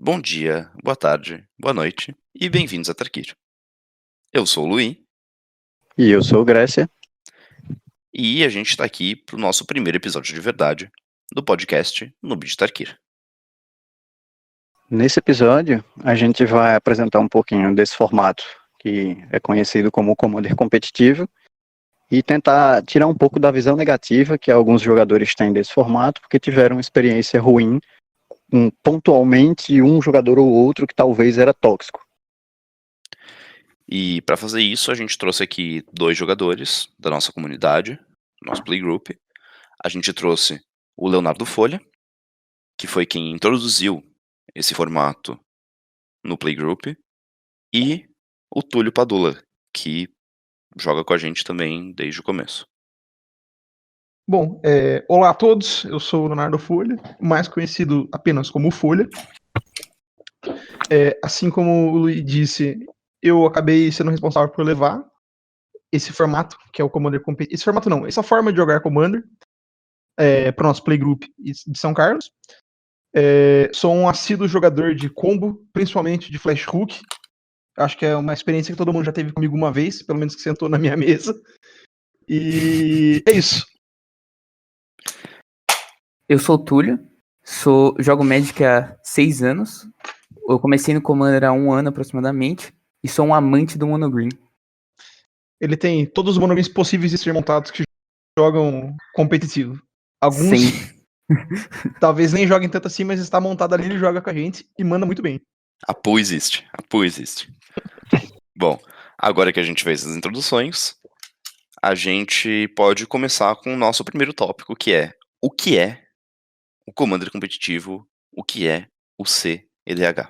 Bom dia, boa tarde, boa noite e bem-vindos a Tarkir. Eu sou o Luí E eu sou o Grécia. e a gente está aqui para o nosso primeiro episódio de verdade do podcast Noob de Tarkir. Nesse episódio, a gente vai apresentar um pouquinho desse formato, que é conhecido como Commander competitivo, e tentar tirar um pouco da visão negativa que alguns jogadores têm desse formato, porque tiveram uma experiência ruim com pontualmente um jogador ou outro que talvez era tóxico. E para fazer isso, a gente trouxe aqui 2 jogadores da nossa comunidade, nosso playgroup. A gente trouxe o Leonardo Folha, que foi quem introduziu esse formato no playgroup, e o Túlio Padula, que joga com a gente também desde o começo. Bom, olá a todos, eu sou o Leonardo Folha, mais conhecido apenas como Folha. Assim como o Luiz disse, eu acabei sendo responsável por levar esse formato, que é o Commander competitivo. Esse formato não, essa forma de jogar Commander para o nosso playgroup de São Carlos. Sou um assíduo jogador de combo, principalmente de Flash Hook. Acho que é uma experiência que todo mundo já teve comigo uma vez, pelo menos que sentou na minha mesa. E é isso. Eu sou o Túlio, jogo Magic há 6 anos. Eu comecei no Commander há 1 ano aproximadamente e sou um amante do Monogreen. Ele tem todos os monogreens possíveis de ser montados que jogam competitivo. Alguns Sim. talvez nem joguem tanto assim, mas está montado ali, ele joga com a gente e manda muito bem. A pool existe. Bom, agora que a gente fez as introduções, a gente pode começar com o nosso primeiro tópico, que é o o Commander competitivo, o que é o CEDH.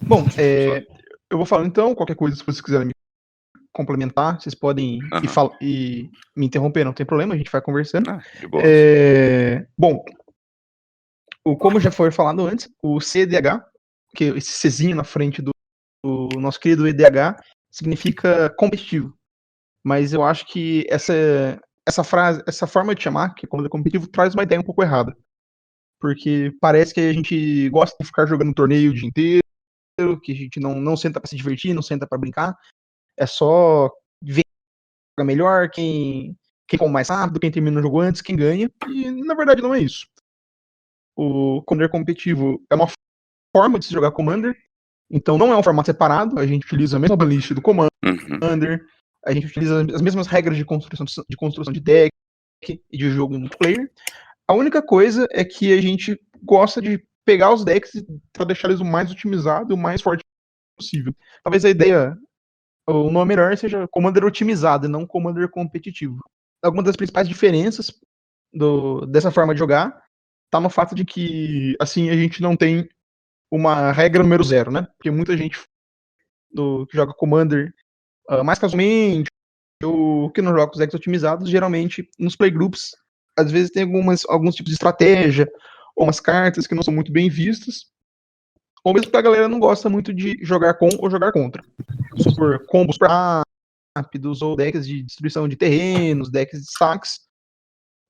Bom, eu vou falar então, qualquer coisa, se vocês quiserem me complementar, vocês podem e me interromper, não tem problema, a gente vai conversando. De boa. Bom, como já foi falado antes, o CEDH, que é esse Czinho na frente do nosso querido EDH, significa competitivo. Mas eu acho que essa frase, essa forma de chamar, que é Commander competitivo, traz uma ideia um pouco errada. Porque parece que a gente gosta de ficar jogando torneio o dia inteiro, que a gente não senta pra se divertir, não senta pra brincar. É só ver quem joga melhor, quem come mais rápido, quem termina o jogo antes, quem ganha. E na verdade não é isso. O Commander competitivo é uma forma de se jogar Commander. Então não é um formato separado, a gente utiliza a mesma banlist do Commander, a gente utiliza as mesmas regras de construção de deck e de jogo multiplayer. A única coisa é que a gente gosta de pegar os decks para deixar eles o mais otimizado e o mais forte possível. Talvez a ideia, o nome melhor seja Commander otimizado e não Commander competitivo. Algumas das principais diferenças dessa forma de jogar tá no fato de que assim a gente não tem uma regra número 0, né? Porque muita gente que joga Commander mais casualmente ou que não joga com os decks otimizados, geralmente nos playgroups às vezes tem alguns tipos de estratégia ou umas cartas que não são muito bem vistas, ou mesmo porque a galera não gosta muito de jogar com ou jogar contra. Por combos rápidos ou decks de destruição de terrenos, decks de saques,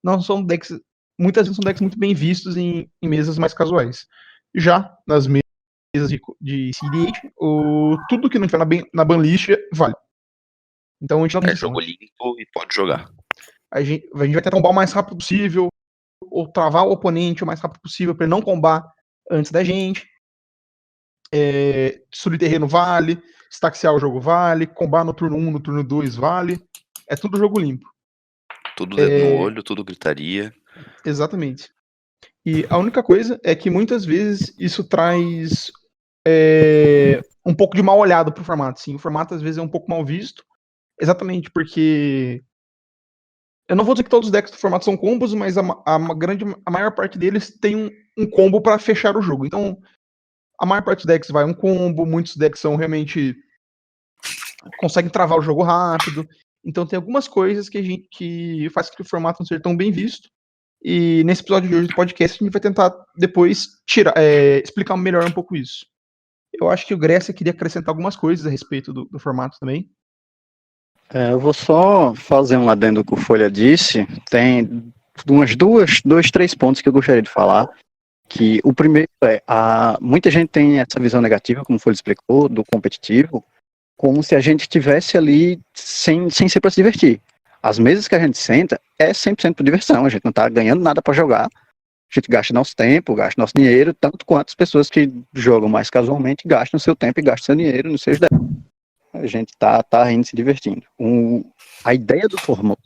não são decks, muitas vezes são decks muito bem vistos em mesas mais casuais. Já nas mesas de CDH, tudo que não estiver na banlist vale. Então a gente não tem jogo limpo e pode jogar. A gente vai tentar combar o mais rápido possível, ou travar o oponente o mais rápido possível para ele não combar antes da gente. Destruir terreno vale, staxear o jogo vale, combar no turno 1, no turno 2 vale. É tudo jogo limpo. Tudo dedo no olho, tudo gritaria. Exatamente. E a única coisa é que muitas vezes isso traz um pouco de mal olhado pro formato. Sim, o formato às vezes é um pouco mal visto, exatamente porque eu não vou dizer que todos os decks do formato são combos, mas a maior parte deles tem um combo para fechar o jogo. Então, a maior parte dos decks vai um combo, muitos decks são realmente conseguem travar o jogo rápido. Então tem algumas coisas que faz com que o formato não seja tão bem visto. E nesse episódio de hoje do podcast a gente vai tentar depois explicar melhor um pouco isso. Eu acho que o Grécia queria acrescentar algumas coisas a respeito do formato também. Eu vou só fazer um adendo que o Folha disse. Tem umas dois, três pontos que eu gostaria de falar. Que o primeiro muita gente tem essa visão negativa, como foi explicou, do competitivo, como se a gente estivesse ali sem ser para se divertir. As mesas que a gente senta é 100% por diversão, a gente não tá ganhando nada para jogar, a gente gasta nosso tempo, gasta nosso dinheiro, tanto quanto as pessoas que jogam mais casualmente gastam seu tempo e gastam seu dinheiro nos seus decks. A gente tá rindo, se divertindo. A ideia do formato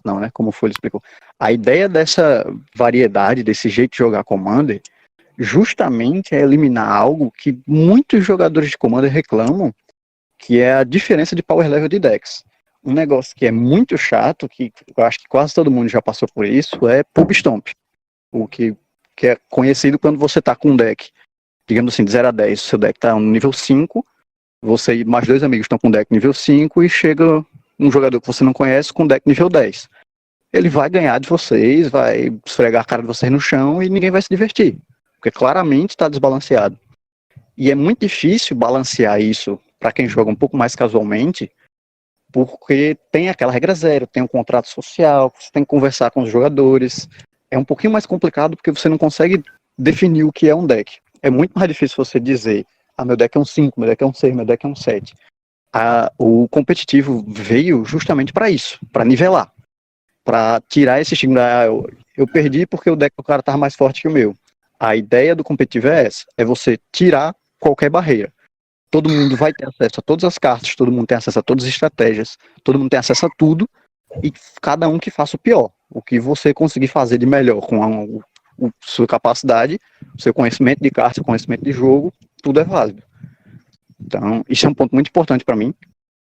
não, né, como o Folha explicou, a ideia dessa variedade, desse jeito de jogar Commander, justamente é eliminar algo que muitos jogadores de Commander reclamam, que é a diferença de power level de decks. Um negócio que é muito chato, que eu acho que quase todo mundo já passou por isso, é Pub Stomp. O que é conhecido quando você tá com um deck, digamos assim, de 0 a 10, seu deck tá no nível 5, você e mais 2 amigos estão com deck nível 5 e chega um jogador que você não conhece com deck nível 10. Ele vai ganhar de vocês, vai esfregar a cara de vocês no chão e ninguém vai se divertir, porque claramente está desbalanceado. E é muito difícil balancear isso para quem joga um pouco mais casualmente, porque tem aquela regra zero, tem um contrato social, você tem que conversar com os jogadores. É um pouquinho mais complicado porque você não consegue definir o que é um deck. É muito mais difícil você dizer, meu deck é um 5, meu deck é um 6, meu deck é um 7. O competitivo veio justamente para isso, para nivelar, para tirar esse estigma. Eu perdi porque o deck do cara estava mais forte que o meu. A ideia do competitivo é essa, é você tirar qualquer barreira. Todo mundo vai ter acesso a todas as cartas, todo mundo tem acesso a todas as estratégias, todo mundo tem acesso a tudo, e cada um que faça o pior. O que você conseguir fazer de melhor com a sua capacidade, seu conhecimento de carta, seu conhecimento de jogo, tudo é válido. Então, isso é um ponto muito importante para mim,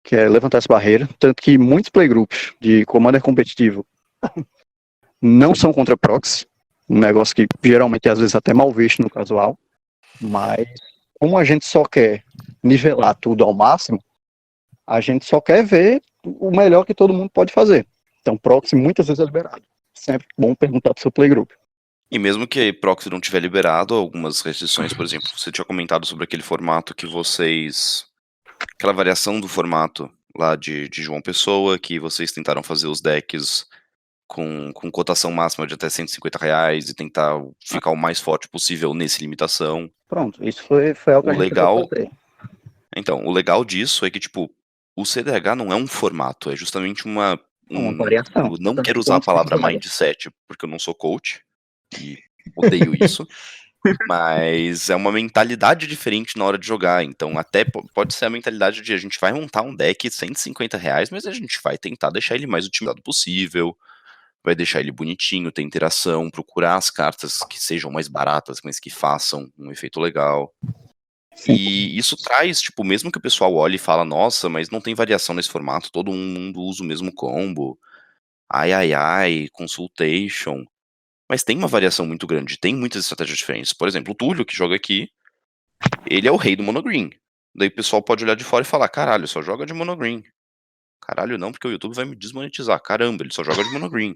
que é levantar essa barreira, tanto que muitos playgroups de Commander competitivo não são contra proxy, um negócio que geralmente às vezes até mal visto no casual, mas como a gente só quer nivelar tudo ao máximo, a gente só quer ver o melhor que todo mundo pode fazer. Então, proxy muitas vezes é liberado. Sempre bom perguntar pro seu playgroup. E mesmo que proxy não tiver liberado, algumas restrições, por exemplo, você tinha comentado sobre aquele formato que aquela variação do formato lá de João Pessoa, que vocês tentaram fazer os decks com cotação máxima de até R$150 e tentar ficar o mais forte possível nesse limitação. Pronto, isso foi algo que a gente legal. fazer. Então, o legal disso é que, tipo, o CDH não é um formato, é justamente uma variação. Eu não quero usar a palavra mindset, porque eu não sou coach, e odeio isso, mas é uma mentalidade diferente na hora de jogar, então até pode ser a mentalidade de a gente vai montar um deck R$150, mas a gente vai tentar deixar ele mais otimizado possível, vai deixar ele bonitinho, ter interação, procurar as cartas que sejam mais baratas, mas que façam um efeito legal. Sim. E isso traz, tipo, mesmo que o pessoal olhe e fala, nossa, mas não tem variação nesse formato, todo mundo usa o mesmo combo, consultation, mas tem uma variação muito grande, tem muitas estratégias diferentes. Por exemplo, o Túlio, que joga aqui, ele é o rei do monogreen. Daí o pessoal pode olhar de fora e falar, caralho, só joga de monogreen. Caralho não, porque o YouTube vai me desmonetizar. Caramba, ele só joga de monogreen.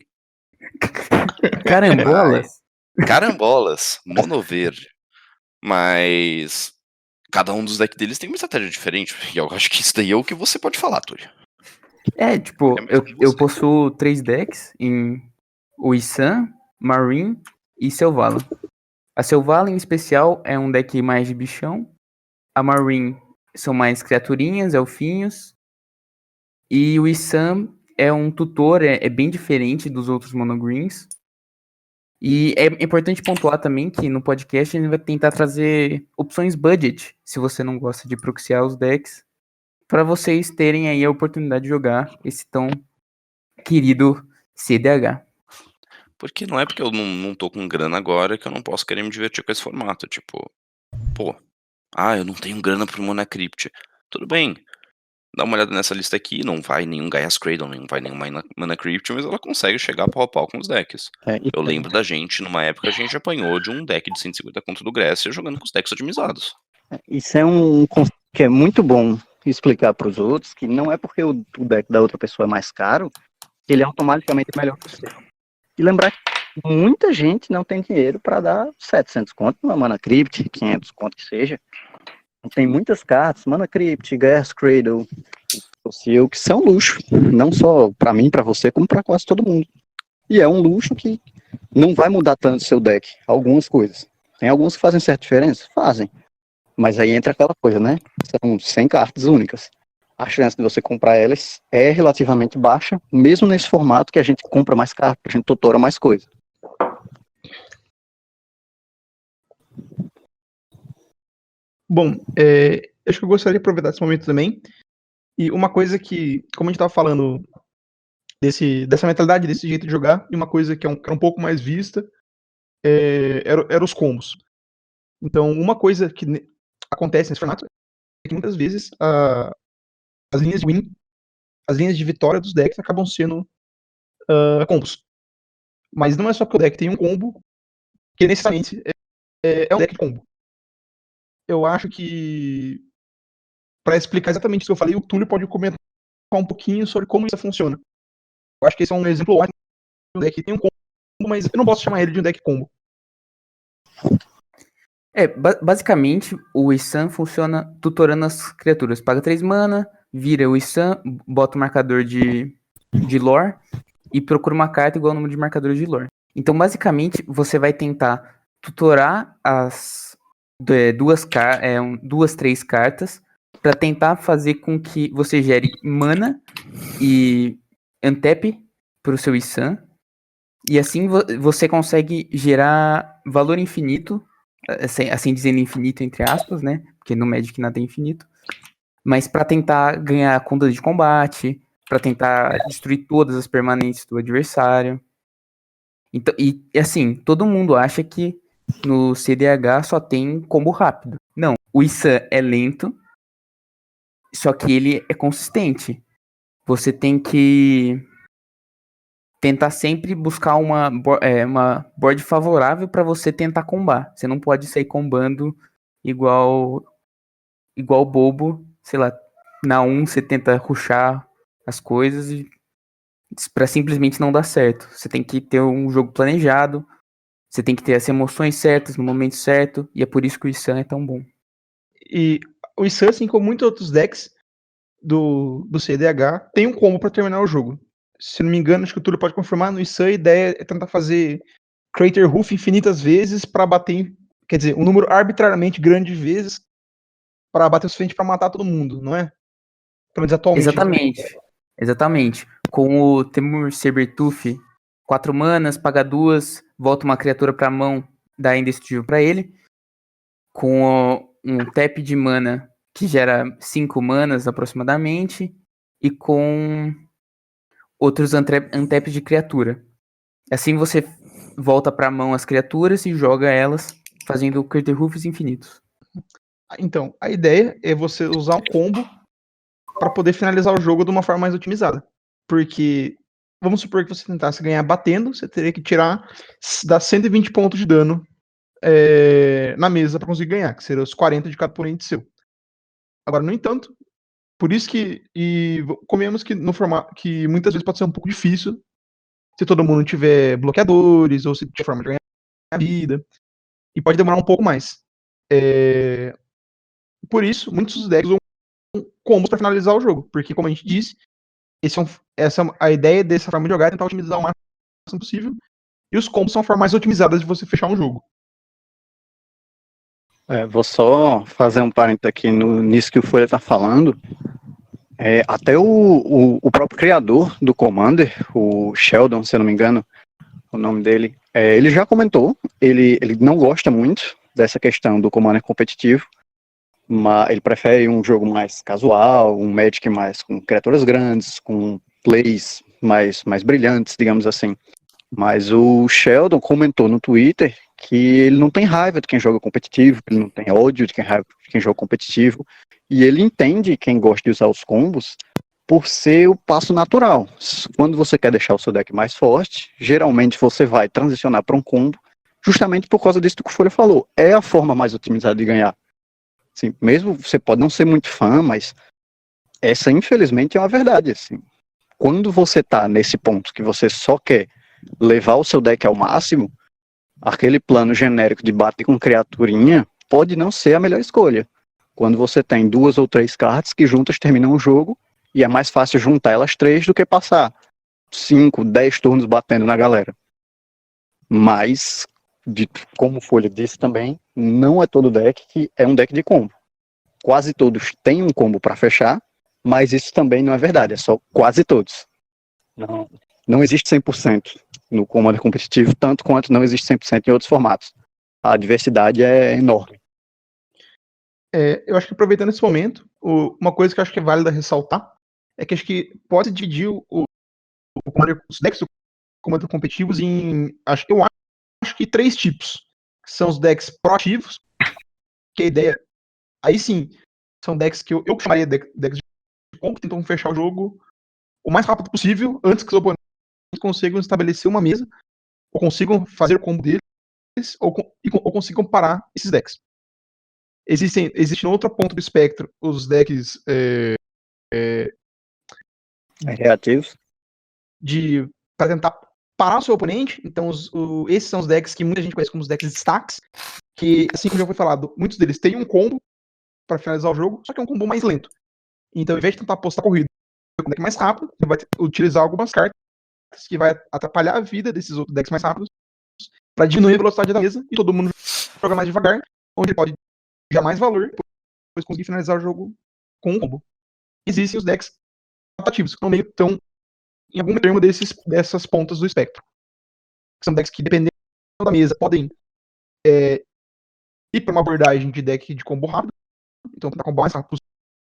Carambolas? Carambolas, mono verde. Mas cada um dos decks deles tem uma estratégia diferente. E eu acho que isso daí é o que você pode falar, Túlio. Tipo, É mesmo eu você. possuo 3 decks em Uisan, Marine e Selvala. A Selvala, em especial, é um deck mais de bichão. A Marine são mais criaturinhas, elfinhos. E o Uisan é um tutor, é bem diferente dos outros monogreens. E é importante pontuar também que no podcast a gente vai tentar trazer opções budget, se você não gosta de proxiar os decks, para vocês terem aí a oportunidade de jogar esse tão querido CDH. Porque não é porque eu não tô com grana agora que eu não posso querer me divertir com esse formato. Tipo, eu não tenho grana pro Mana Crypt. Tudo bem, dá uma olhada nessa lista aqui, não vai nenhum Gaia's Cradle, não vai nenhum Mana Crypt, mas ela consegue chegar pau a pau com os decks. Eu lembro da gente, numa época a gente apanhou de um deck de 150 conto do Grécia jogando com os decks otimizados. Isso é um conceito que é muito bom explicar para os outros, que não é porque o deck da outra pessoa é mais caro, que ele é automaticamente melhor que o seu. E lembrar que muita gente não tem dinheiro para dar 700 conto numa Mana Crypt, 500 conto que seja. Tem muitas cartas, Mana Crypt, Gaia's Cradle, que são luxo, não só para mim, para você, como para quase todo mundo. E é um luxo que não vai mudar tanto seu deck, algumas coisas. Tem alguns que fazem certa diferença? Fazem. Mas aí entra aquela coisa, né? São 100 cartas únicas. A chance de você comprar elas é relativamente baixa, mesmo nesse formato que a gente compra mais cartas, a gente tutora mais coisa. Bom, acho que eu gostaria de aproveitar esse momento também. E uma coisa que, como a gente estava falando dessa mentalidade, desse jeito de jogar, e uma coisa que era um pouco mais vista, era os combos. Então, uma coisa que acontece nesse formato é que muitas vezes as linhas de win, as linhas de vitória dos decks acabam sendo combos. Mas não é só porque o deck tem um combo que necessariamente é um deck de combo. Eu acho que, para explicar exatamente isso que eu falei, o Túlio pode comentar um pouquinho sobre como isso funciona. Eu acho que esse é um exemplo ótimo de um deck que tem um combo, mas eu não posso chamar ele de um deck combo. Basicamente, o Issan funciona tutorando as criaturas. Paga 3 mana, vira o Issan, bota o marcador de lore e procura uma carta igual ao número de marcadores de lore. Então, basicamente, você vai tentar tutorar as duas, 3 cartas para tentar fazer com que você gere mana e untap para o seu Issan. E assim você consegue gerar valor infinito, assim dizendo infinito entre aspas, né? Porque no Magic nada é infinito. Mas para tentar ganhar conta de combate, para tentar destruir todas as permanentes do adversário. Então, e assim, todo mundo acha que no CDH só tem combo rápido. Não, o Issan é lento, só que ele é consistente. Você tem que tentar sempre buscar uma board favorável para você tentar combar. Você não pode sair combando igual bobo, sei lá, na 1 você tenta rushar as coisas e para simplesmente não dar certo. Você tem que ter um jogo planejado, você tem que ter as emoções certas no momento certo, e é por isso que o Issan é tão bom. E o Issan, assim como muitos outros decks do CDH, tem um combo para terminar o jogo. Se não me engano, acho que o Túlio pode confirmar, no Issan a ideia é tentar fazer Crater Roof infinitas vezes para bater, quer dizer, um número arbitrariamente grande de vezes para bater o suficiente para matar todo mundo, não é? Pelo menos atualmente. Exatamente. Com o Temur Sabertooth, 4 manas, paga 2, volta uma criatura pra mão, dá indestrutível pra ele. Com um tap de mana que gera 5 manas aproximadamente. E com outros untaps de criatura. Assim você volta pra mão as criaturas e joga elas, fazendo Crater Roofs infinitos. Então, a ideia é você usar um combo para poder finalizar o jogo de uma forma mais otimizada. Porque, vamos supor que você tentasse ganhar batendo, você teria que dar 120 pontos de dano na mesa para conseguir ganhar, que seriam os 40 de cada oponente seu. Agora, no entanto, por isso que, e comemos que no formato que muitas vezes pode ser um pouco difícil se todo mundo tiver bloqueadores ou se tiver forma de ganhar vida, e pode demorar um pouco mais. Por isso, muitos dos decks usam combos para finalizar o jogo, porque como a gente disse, a ideia dessa forma de jogar é tentar otimizar o máximo possível, e os combos são a forma mais otimizada de você fechar um jogo. Vou só fazer um parênteses aqui nisso que o Folha está falando. Até o próprio criador do Commander, o Sheldon, se eu não me engano, o nome dele, ele já comentou, ele não gosta muito dessa questão do Commander competitivo, mas ele prefere um jogo mais casual, um Magic mais com criaturas grandes, com plays mais brilhantes, digamos assim. Mas o Sheldon comentou no Twitter que ele não tem raiva de quem joga competitivo, ele não tem ódio de quem joga competitivo, e ele entende quem gosta de usar os combos por ser o passo natural. Quando você quer deixar o seu deck mais forte, geralmente você vai transicionar para um combo, justamente por causa disso que o Folha falou. É a forma mais otimizada de ganhar. Assim, mesmo você pode não ser muito fã, mas essa infelizmente é uma verdade. Assim. Quando você tá nesse ponto que você só quer levar o seu deck ao máximo, aquele plano genérico de bater com criaturinha pode não ser a melhor escolha. Quando você tem 2 ou 3 cartas que juntas terminam o jogo, e é mais fácil juntar elas 3 do que passar 5, 10 turnos batendo na galera. Mas como o Folha disse também, não é todo deck que é um deck de combo. Quase todos têm um combo para fechar, mas isso também não é verdade, é só quase todos. Não existe 100% no Commander competitivo, tanto quanto não existe 100% em outros formatos. A diversidade é enorme. Eu acho que aproveitando esse momento, uma coisa que eu acho que é válida ressaltar é que acho que pode dividir os decks do Commander competitivos eu acho que 3 tipos. São os decks proativos, que a ideia, aí sim, são decks que eu chamaria de decks de combo, que tentam fechar o jogo o mais rápido possível, antes que os oponentes consigam estabelecer uma mesa, ou consigam fazer o combo deles, ou consigam parar esses decks. Existe no outro ponto do espectro os decks Reativos. para tentar parar o seu oponente. Então, esses são os decks que muita gente conhece como os decks de stacks, que, assim como já foi falado, muitos deles têm um combo para finalizar o jogo, só que é um combo mais lento. Então, ao invés de tentar apostar corrida com o deck mais rápido, ele vai utilizar algumas cartas que vai atrapalhar a vida desses outros decks mais rápidos para diminuir a velocidade da mesa e todo mundo joga mais devagar, onde ele pode ganhar mais valor e depois conseguir finalizar o jogo com um combo. Existem os decks adaptativos, que estão em algum termo dessas pontas do espectro. São decks que, dependendo da mesa, podem ir para uma abordagem de deck de combo rápido, então tentar combo o mais rápido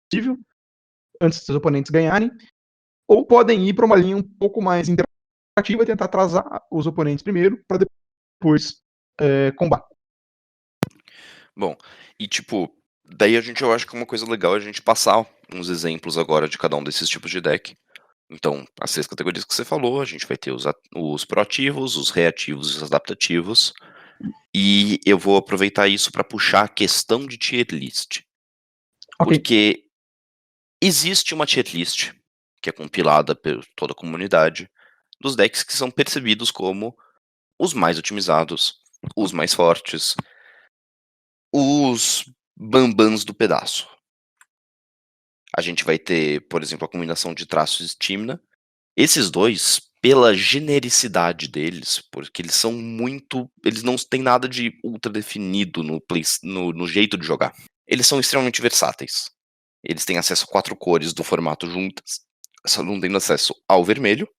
possível, antes dos oponentes ganharem, ou podem ir para uma linha um pouco mais interativa e tentar atrasar os oponentes primeiro, para depois combar. Bom, e tipo, daí eu acho que uma coisa legal é a gente passar uns exemplos agora de cada um desses tipos de deck. Então, as 6 categorias que você falou, a gente vai ter os proativos, os reativos e os adaptativos. E eu vou aproveitar isso para puxar a questão de tier list. Ok. Porque existe uma tier list, que é compilada por toda a comunidade, dos decks que são percebidos como os mais otimizados, os mais fortes, os bambans do pedaço. A gente vai ter, por exemplo, a combinação de traços e Tymna. Esses dois, pela genericidade deles, porque eles são muito. Eles não têm nada de ultra definido no jeito de jogar. Eles são extremamente versáteis. Eles têm acesso a 4 cores do formato juntas, só não tendo acesso ao vermelho.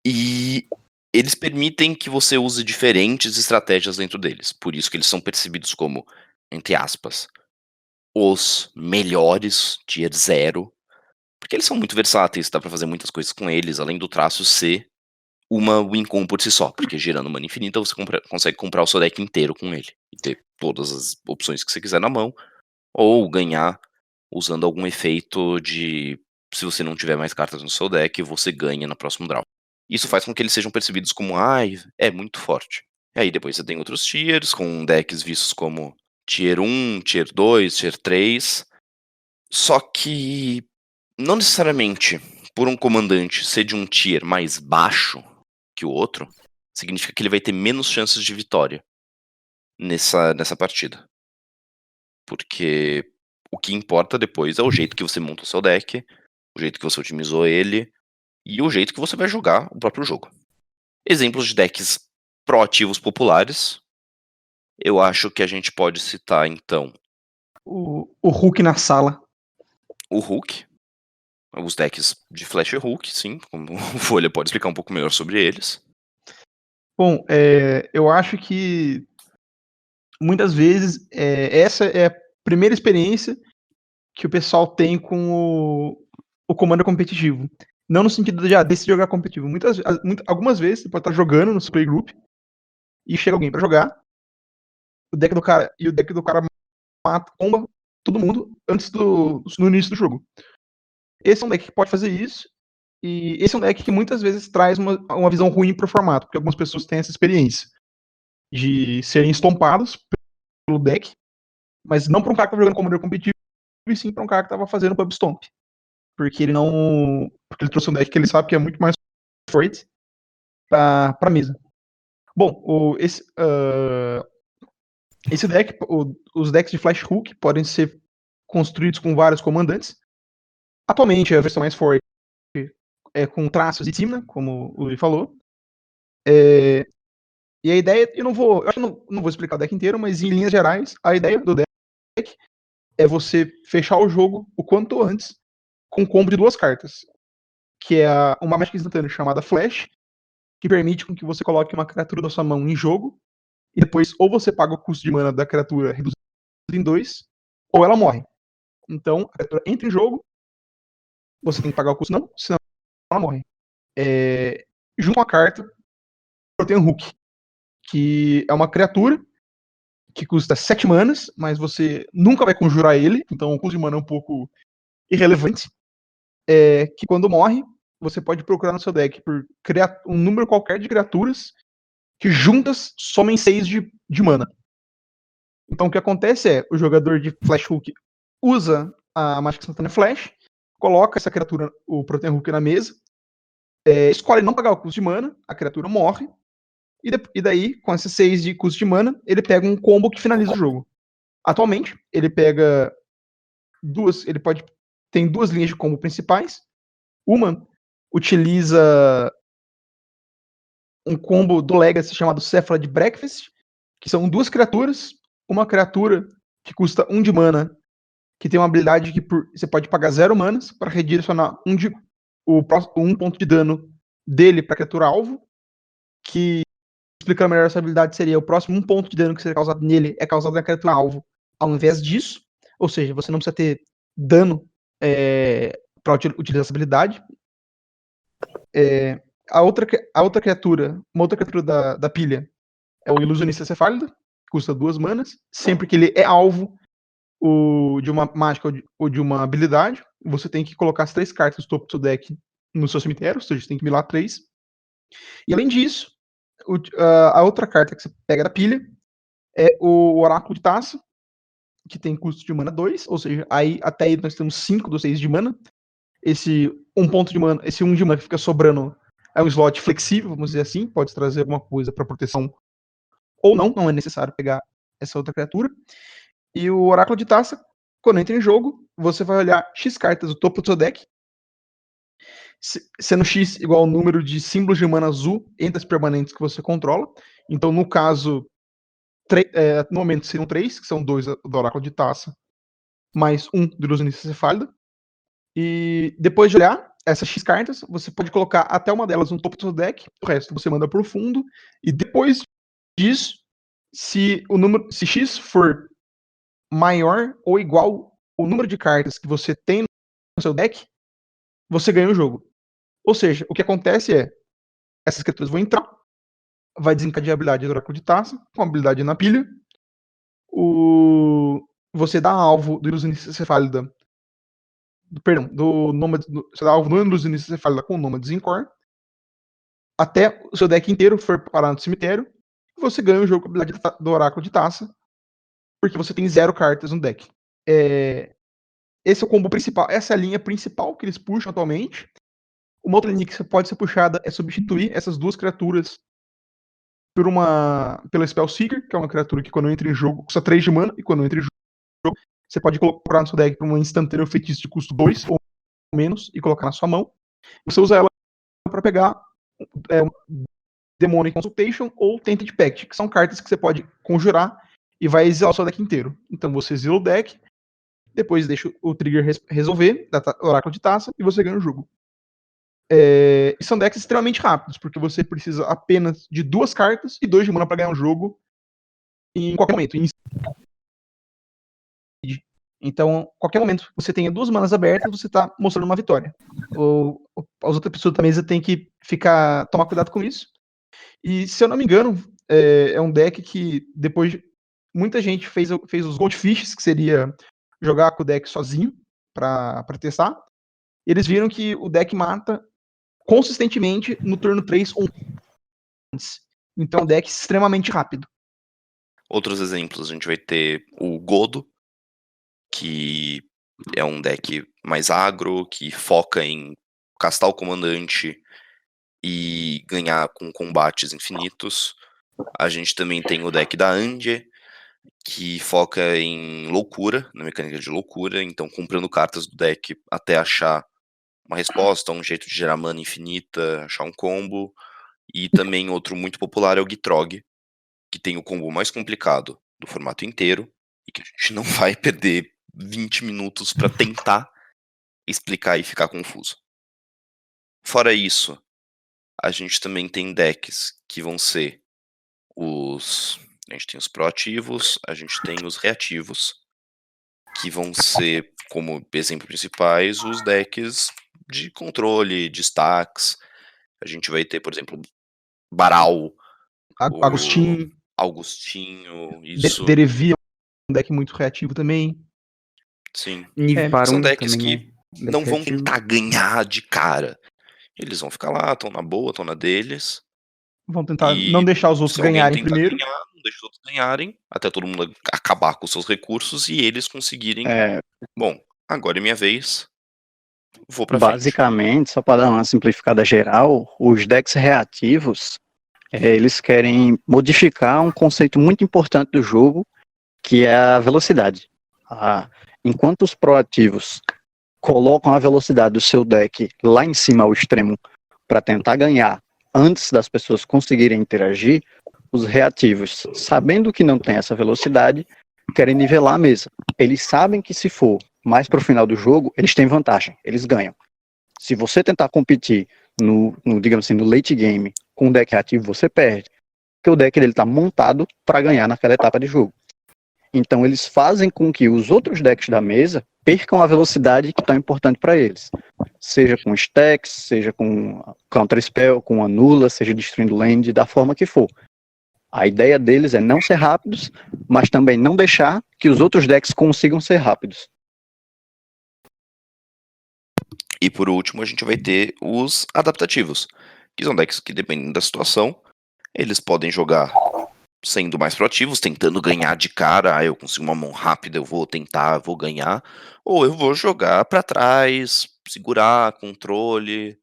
E eles permitem que você use diferentes estratégias dentro deles. Por isso que eles são percebidos como, entre aspas, os melhores tier 0. Porque eles são muito versáteis, dá pra fazer muitas coisas com eles, além do traço ser uma win con por si só, porque gerando mana infinita você consegue comprar o seu deck inteiro com ele, e ter todas as opções que você quiser na mão, ou ganhar usando algum efeito de, se você não tiver mais cartas no seu deck, você ganha no próximo draw. Isso faz com que eles sejam percebidos como, é muito forte. E aí depois você tem outros tiers, com decks vistos como tier 1, tier 2, tier 3, só que não necessariamente por um comandante ser de um tier mais baixo que o outro, significa que ele vai ter menos chances de vitória nessa partida. Porque o que importa depois é o jeito que você monta o seu deck, o jeito que você otimizou ele e o jeito que você vai jogar o próprio jogo. Exemplos de decks proativos populares, eu acho que a gente pode citar então O Hulk na sala. o Hulk, os decks de Flash Hulk, sim, como o Folha pode explicar um pouco melhor sobre eles. Bom, eu acho que muitas vezes essa é a primeira experiência que o pessoal tem com o comando competitivo. Não no sentido de decidir jogar competitivo. Algumas vezes você pode estar jogando no seu playgroup e chega alguém pra jogar, o deck do cara mata, comba todo mundo no início do jogo. Esse é um deck que pode fazer isso, e esse é um deck que muitas vezes traz uma visão ruim pro formato, porque algumas pessoas têm essa experiência de serem estompados pelo deck, mas não pra um cara que tá jogando Commander competitivo, e sim pra um cara que tava fazendo pub stomp. Porque ele trouxe um deck que ele sabe que é muito mais forte pra mesa. Bom, esse deck, os decks de Flash Hook podem ser construídos com vários comandantes. Atualmente, a versão mais forte é com traços de Tymna, como o Luiz falou. E a ideia, eu acho que não vou explicar o deck inteiro, mas em linhas gerais, a ideia do deck é você fechar o jogo o quanto antes com um combo de 2 cartas, que é uma mágica instantânea chamada Flash, que permite com que você coloque uma criatura da sua mão em jogo, e depois ou você paga o custo de mana da criatura reduzido em 2, ou ela morre. Então, a criatura entra em jogo, você tem que pagar o custo não, senão ela morre. Junto uma carta, Protean Hook, que é uma criatura que custa 7 manas, mas você nunca vai conjurar ele, então o custo de mana é um pouco irrelevante. Que quando morre, você pode procurar no seu deck por um número qualquer de criaturas que juntas somem 6 de mana. Então o que acontece é, o jogador de Flash Hook usa a mágica instantânea Flash, coloca essa criatura, o Protean Hook, na mesa, escolhe não pagar o custo de mana, a criatura morre, e daí, com esses 6 de custo de mana, ele pega um combo que finaliza o jogo. Atualmente, ele pega tem 2 linhas de combo principais. Uma utiliza um combo do Legacy chamado Cephalad Breakfast, que são 2 criaturas, uma criatura que custa 1 de mana, que tem uma habilidade que você pode pagar 0 manas para redirecionar um ponto de dano dele para a criatura alvo, que, explicando melhor essa habilidade, seria o próximo 1 ponto de dano que seria causado nele é causado na criatura alvo, ao invés disso, ou seja, você não precisa ter dano para utilizar essa habilidade. Uma outra criatura da pilha é o Ilusionista Cefálido, que custa 2 manas. Sempre que ele é alvo de uma mágica ou de uma habilidade, você tem que colocar as 3 cartas do topo do seu deck no seu cemitério, ou seja, você tem que milar 3. E além disso, a outra carta que você pega da pilha é o Oráculo de Taça, que tem custo de mana 2, ou seja, até aí nós temos 5 dos 6 de mana. Esse 1 ponto de mana, esse 1 de mana que fica sobrando é um slot flexível, vamos dizer assim, pode trazer alguma coisa para proteção ou não é necessário pegar essa outra criatura. E o Oráculo de Taça, quando entra em jogo, você vai olhar X cartas do topo do seu deck, sendo X igual ao número de símbolos de mana azul entre as permanentes que você controla. Então, no caso, no momento seriam 3, que são 2 do Oráculo de Taça, mais 1 do Ilusionista Cefálido. E depois de olhar essas X cartas, você pode colocar até uma delas no topo do seu deck, o resto você manda pro fundo, e depois disso, se X for maior ou igual ao número de cartas que você tem no seu deck, você ganha o jogo. Ou seja, o que acontece é, essas criaturas vão entrar, vai desencadear a habilidade do Oráculo de Taça, com a habilidade na pilha, você dá alvo do Ilusionista Cefálida, você dá alvo no Ilusionista Cefálida com o Nômade Zincor, até o seu deck inteiro for parar no cemitério, e você ganha o jogo com a habilidade do Oráculo de Taça, porque você tem 0 cartas no deck. Esse é o combo principal, essa é a linha principal que eles puxam atualmente. Uma outra linha que pode ser puxada é substituir essas 2 criaturas pela Spell Seeker, que é uma criatura que quando entra em jogo custa 3 de mana, e quando entra em jogo você pode colocar no seu deck para uma instantânea feitiço de custo 2 ou menos e colocar na sua mão. Você usa ela para pegar Demonic Consultation ou Tainted Pact, que são cartas que você pode conjurar e vai exilar o seu deck inteiro. Então você exila o deck, depois deixa o trigger resolver, o Oráculo de Taça, e você ganha o jogo. E são decks extremamente rápidos, porque você precisa apenas de 2 cartas e 2 de mana para ganhar um jogo em qualquer momento. Então, qualquer momento que você tenha 2 manas abertas, você está mostrando uma vitória. As outras pessoas da mesa têm que tomar cuidado com isso. E, se eu não me engano, é um deck que depois muita gente fez os Goldfishes, que seria jogar com o deck sozinho para testar. Eles viram que o deck mata consistentemente no turno 3 ou antes. Então é um deck extremamente rápido. Outros exemplos, a gente vai ter o Godo, que é um deck mais agro, que foca em castar o comandante e ganhar com combates infinitos. A gente também tem o deck da Angie, que foca em loucura, na mecânica de loucura, então comprando cartas do deck até achar uma resposta, um jeito de gerar mana infinita, achar um combo. E também outro muito popular é o Gitrog, que tem o combo mais complicado do formato inteiro e que a gente não vai perder 20 minutos pra tentar explicar e ficar confuso. Fora isso, a gente também tem decks que vão ser a gente tem os proativos, a gente tem os reativos, que vão ser, como exemplo principais, os decks de controle, de stacks. A gente vai ter, por exemplo, Baral, o Agostinho, Augustinho, isso, Derevi é um deck muito reativo também. sim. São Nivarum decks também que é não vão criativo. tentar ganhar de cara. Eles vão ficar lá, estão na boa, estão na deles. Vão tentar E não deixar os outros se alguém ganharem tentar primeiro. ganhar, não deixa os outros ganharem, até todo mundo acabar com os seus recursos e eles conseguirem. É, Bom, agora é minha vez. Vou pra frente. basicamente, só para dar uma simplificada geral, os decks reativos, eles querem modificar um conceito muito importante do jogo, que é a velocidade. Enquanto os proativos colocam a velocidade do seu deck lá em cima ao extremo para tentar ganhar antes das pessoas conseguirem interagir, os reativos, sabendo que não tem essa velocidade, querem nivelar a mesa. Eles sabem que se for mais para o final do jogo, eles têm vantagem, eles ganham. Se você tentar competir digamos assim, no late game com um deck reativo, você perde. Porque o deck dele está montado para ganhar naquela etapa de jogo. Então eles fazem com que os outros decks da mesa percam a velocidade que é tão importante para eles. Seja com stacks, seja com counter spell, com anula, seja destruindo land, da forma que for. A ideia deles é não ser rápidos, mas também não deixar que os outros decks consigam ser rápidos. E por último, a gente vai ter os adaptativos, que são decks que, dependendo da situação, eles podem jogar sendo mais proativos, tentando ganhar de cara. Eu consigo uma mão rápida, eu vou tentar, vou ganhar. Ou eu vou jogar pra trás, segurar, controle.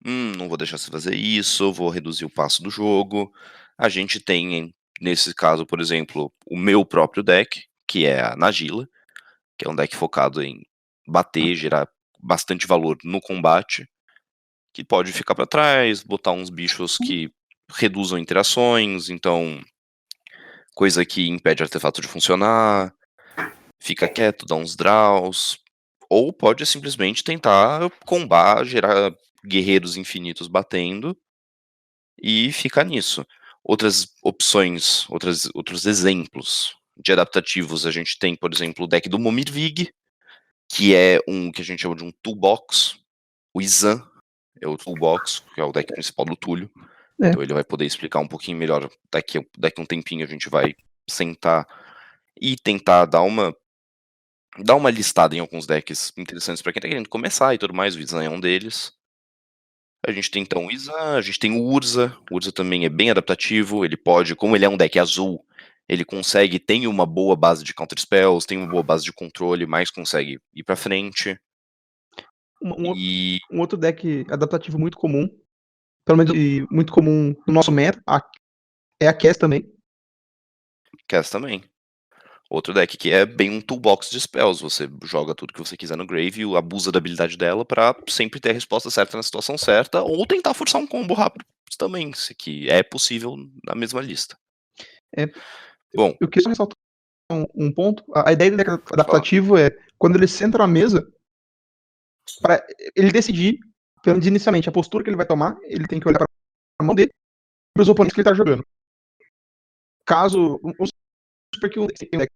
Não vou deixar você fazer isso, vou reduzir o passo do jogo. A gente tem, nesse caso, por exemplo, o meu próprio deck, que é a Nagila, que é um deck focado em bater, gerar bastante valor no combate, que pode ficar pra trás, botar uns bichos que reduzam interações, então coisa que impede artefato de funcionar, fica quieto, dá uns draws, ou pode simplesmente tentar combar, gerar guerreiros infinitos batendo e ficar nisso. Outras opções, outros exemplos de adaptativos, a gente tem, por exemplo, o deck do Momirvig, que é um que a gente chama de um toolbox. O Izan é o toolbox, que é o deck principal do Túlio. É. Então ele vai poder explicar um pouquinho melhor. Daqui a um tempinho a gente vai sentar e tentar dar uma listada em alguns decks interessantes pra quem tá querendo começar e tudo mais. O Izan é um deles. A gente tem então o Izan, a gente tem o Urza. O Urza também é bem adaptativo. Ele pode, como ele é um deck azul, ele consegue, tem uma boa base de counter spells, tem uma boa base de controle, mas consegue ir pra frente. E Um outro deck adaptativo muito comum, pelo menos muito comum no nosso meta, é a Cass também. Cass também. Outro deck que é bem um toolbox de spells. Você joga tudo que você quiser no grave e abusa da habilidade dela pra sempre ter a resposta certa na situação certa, ou tentar forçar um combo rápido também, que é possível na mesma lista. Bom, Eu queria só ressaltar um ponto. A ideia do deck adaptativo é quando ele senta na mesa, para ele decidir, pelo menos inicialmente, a postura que ele vai tomar, ele tem que olhar para a mão dele e para os oponentes que ele está jogando. Caso. Vamos supor que um deck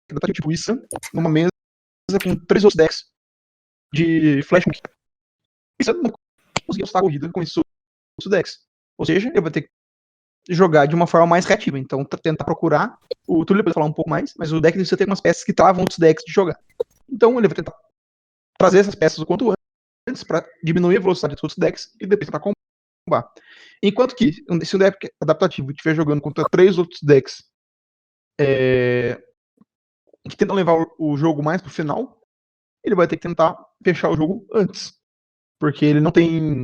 adaptativo tipo isso, numa mesa com 3 outros decks de Flash Monkey. Isso não conseguir estar corrida com esses outros decks. Ou seja, ele vai ter que jogar de uma forma mais criativa. Então, tentar procurar. O Túlio pode falar um pouco mais, mas o deck precisa ter umas peças que travam outros decks de jogar. Então, ele vai tentar trazer essas peças o quanto antes para diminuir a velocidade dos outros decks e depois tentar combar. Enquanto que, se um deck adaptativo estiver jogando contra 3 outros decks que tentam levar o jogo mais pro final, ele vai ter que tentar fechar o jogo antes. Porque ele não tem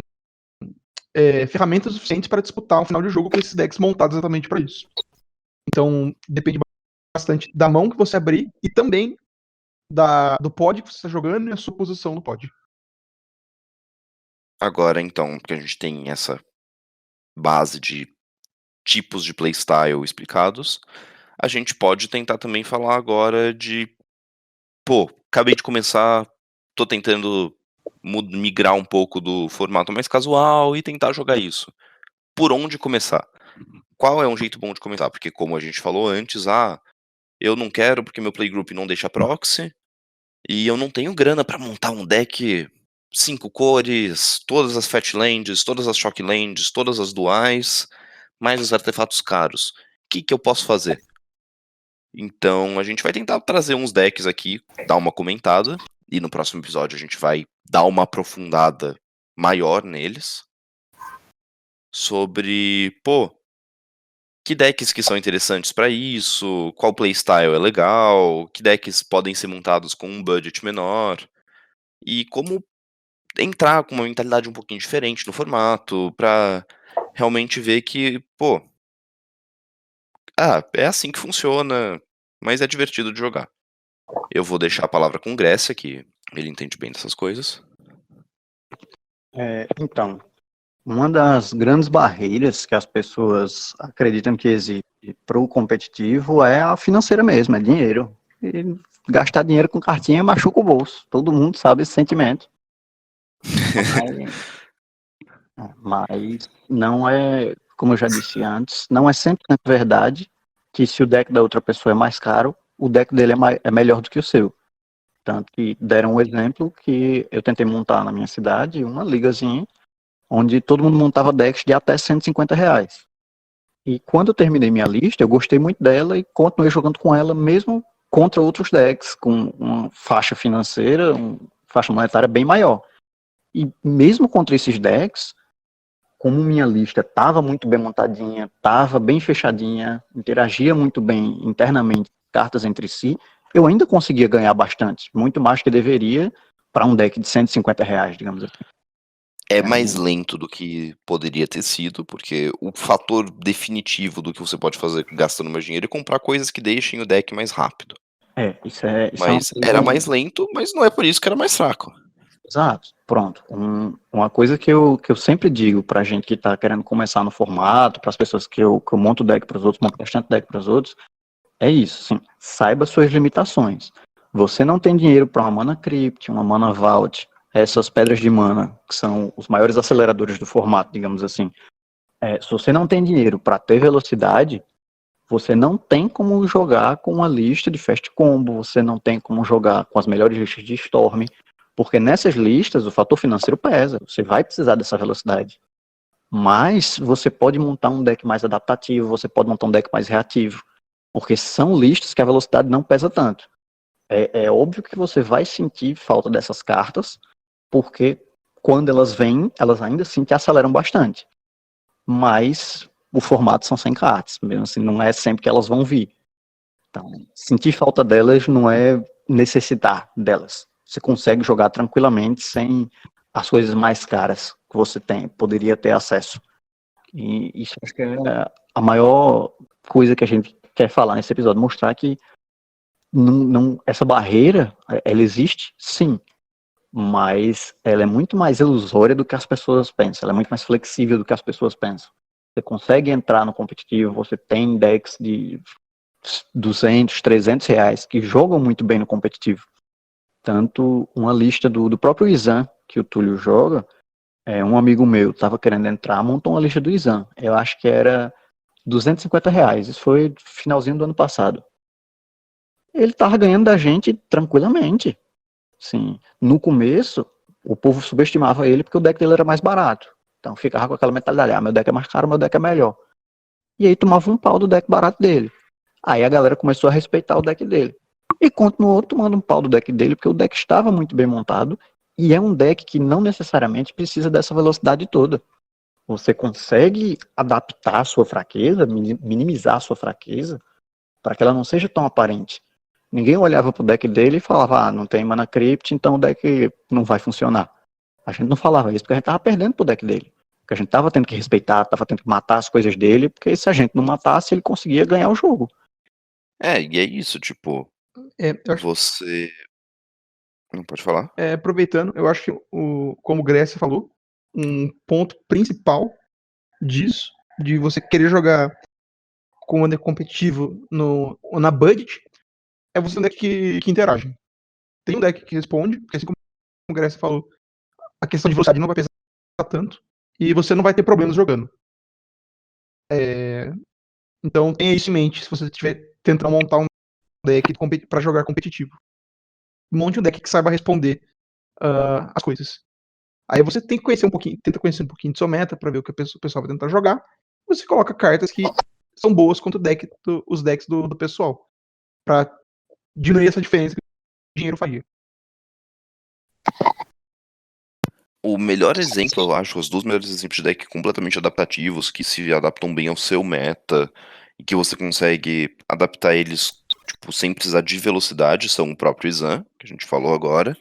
ferramentas suficientes para disputar um final de jogo com esses decks montados exatamente para isso. Então, depende bastante da mão que você abrir e também do pod que você está jogando e a sua posição no pod. agora então, porque a gente tem essa base de tipos de playstyle explicados, a gente pode tentar também falar agora de, pô, acabei de começar, tô tentando migrar um pouco do formato mais casual e tentar jogar isso. Por onde começar? Qual é um jeito bom de começar? Porque como a gente falou antes, eu não quero porque meu playgroup não deixa proxy, e eu não tenho grana pra montar um deck 5 cores, todas as Fatlands, todas as Shocklands, todas as duais, mais os artefatos caros. O que eu posso fazer? Então a gente vai tentar trazer uns decks aqui, dar uma comentada, e no próximo episódio a gente vai dar uma aprofundada maior neles. Sobre, pô, que decks que são interessantes pra isso, qual playstyle é legal, que decks podem ser montados com um budget menor, e como entrar com uma mentalidade um pouquinho diferente no formato, pra realmente ver que, pô, é assim que funciona, mas é divertido de jogar. Eu vou deixar a palavra com o Grécia, que ele entende bem dessas coisas. Então, uma das grandes barreiras que as pessoas acreditam que existe para o competitivo é a financeira mesmo, é dinheiro. E gastar dinheiro com cartinha machuca o bolso. Todo mundo sabe esse sentimento. Mas não é, como eu já disse antes, não é 100% verdade que se o deck da outra pessoa é mais caro, o deck dele é melhor do que o seu. Tanto que deram um exemplo que eu tentei montar na minha cidade uma ligazinha onde todo mundo montava decks de até R$ 150. E quando eu terminei minha lista, eu gostei muito dela e continuei jogando com ela mesmo contra outros decks, com uma faixa financeira, uma faixa monetária bem maior. E mesmo contra esses decks, como minha lista estava muito bem montadinha, estava bem fechadinha, interagia muito bem internamente, cartas entre si, eu ainda conseguia ganhar bastante, muito mais que deveria para um deck de R$ 150, digamos assim. É mais lento do que poderia ter sido, porque o fator definitivo do que você pode fazer gastando mais dinheiro é comprar coisas que deixem o deck mais rápido. Isso é uma Mas coisa... era mais lento, mas não é por isso que era mais fraco. Exato, pronto. Uma coisa que eu sempre digo pra gente que tá querendo começar no formato, para as pessoas que eu monto deck para os outros, monto bastante deck para os outros, é isso, sim. Saiba suas limitações. Você não tem dinheiro para uma mana crypt, uma mana vault, essas pedras de mana, que são os maiores aceleradores do formato, digamos assim. Se você não tem dinheiro para ter velocidade, você não tem como jogar com uma lista de fast combo, você não tem como jogar com as melhores listas de Storm, porque nessas listas o fator financeiro pesa, você vai precisar dessa velocidade. Mas você pode montar um deck mais adaptativo, você pode montar um deck mais reativo, porque são listas que a velocidade não pesa tanto. É óbvio que você vai sentir falta dessas cartas, porque quando elas vêm, elas ainda assim te aceleram bastante. Mas o formato são 100 cartas, mesmo assim, não é sempre que elas vão vir. Então, sentir falta delas não é necessitar delas. Você consegue jogar tranquilamente sem as coisas mais caras que você poderia ter acesso. E isso acho que é a maior coisa que a gente quer falar nesse episódio, mostrar que essa barreira, ela existe, sim, mas ela é muito mais ilusória do que as pessoas pensam, ela é muito mais flexível do que as pessoas pensam. Você consegue entrar no competitivo, você tem decks de R$ 200, R$ 300 que jogam muito bem no competitivo. Tanto uma lista do próprio Izan, que o Túlio joga, um amigo meu estava querendo entrar, montou uma lista do Izan. Eu acho que era R$ 250. Isso foi finalzinho do ano passado. Ele estava ganhando da gente tranquilamente. Sim. No começo, o povo subestimava ele porque o deck dele era mais barato. Então ficava com aquela mentalidade, meu deck é mais caro, meu deck é melhor. E aí tomava um pau do deck barato dele. Aí a galera começou a respeitar o deck dele. E continuou tomando um pau do deck dele, porque o deck estava muito bem montado, e é um deck que não necessariamente precisa dessa velocidade toda. Você consegue adaptar a sua fraqueza, minimizar a sua fraqueza, para que ela não seja tão aparente. Ninguém olhava pro deck dele e falava, não tem mana crypt, então o deck não vai funcionar. A gente não falava isso porque a gente tava perdendo pro deck dele. Porque a gente tava tendo que respeitar, tava tendo que matar as coisas dele, porque se a gente não matasse, ele conseguia ganhar o jogo. E é isso, tipo, Eu acho, você... Não pode falar? aproveitando, eu acho que, como o Grécia falou, um ponto principal disso de você querer jogar Commander competitivo na budget é você ter um deck que interage. Tem um deck que responde, porque assim como o Grécia falou, a questão de velocidade não vai pesar tanto, e você não vai ter problemas jogando. Então tenha isso em mente se você estiver tentando montar um deck para jogar competitivo. Monte um deck que saiba responder as coisas. Aí você tem que conhecer um pouquinho, tenta conhecer um pouquinho de sua meta para ver o que o pessoal vai tentar jogar. Você coloca cartas que são boas contra os decks do pessoal, para diminuir essa diferença que o dinheiro faria. O melhor exemplo, eu acho, os dois melhores exemplos de deck completamente adaptativos, que se adaptam bem ao seu meta, e que você consegue adaptar eles, tipo, sem precisar de velocidade, são o próprio Izan, que a gente falou agora,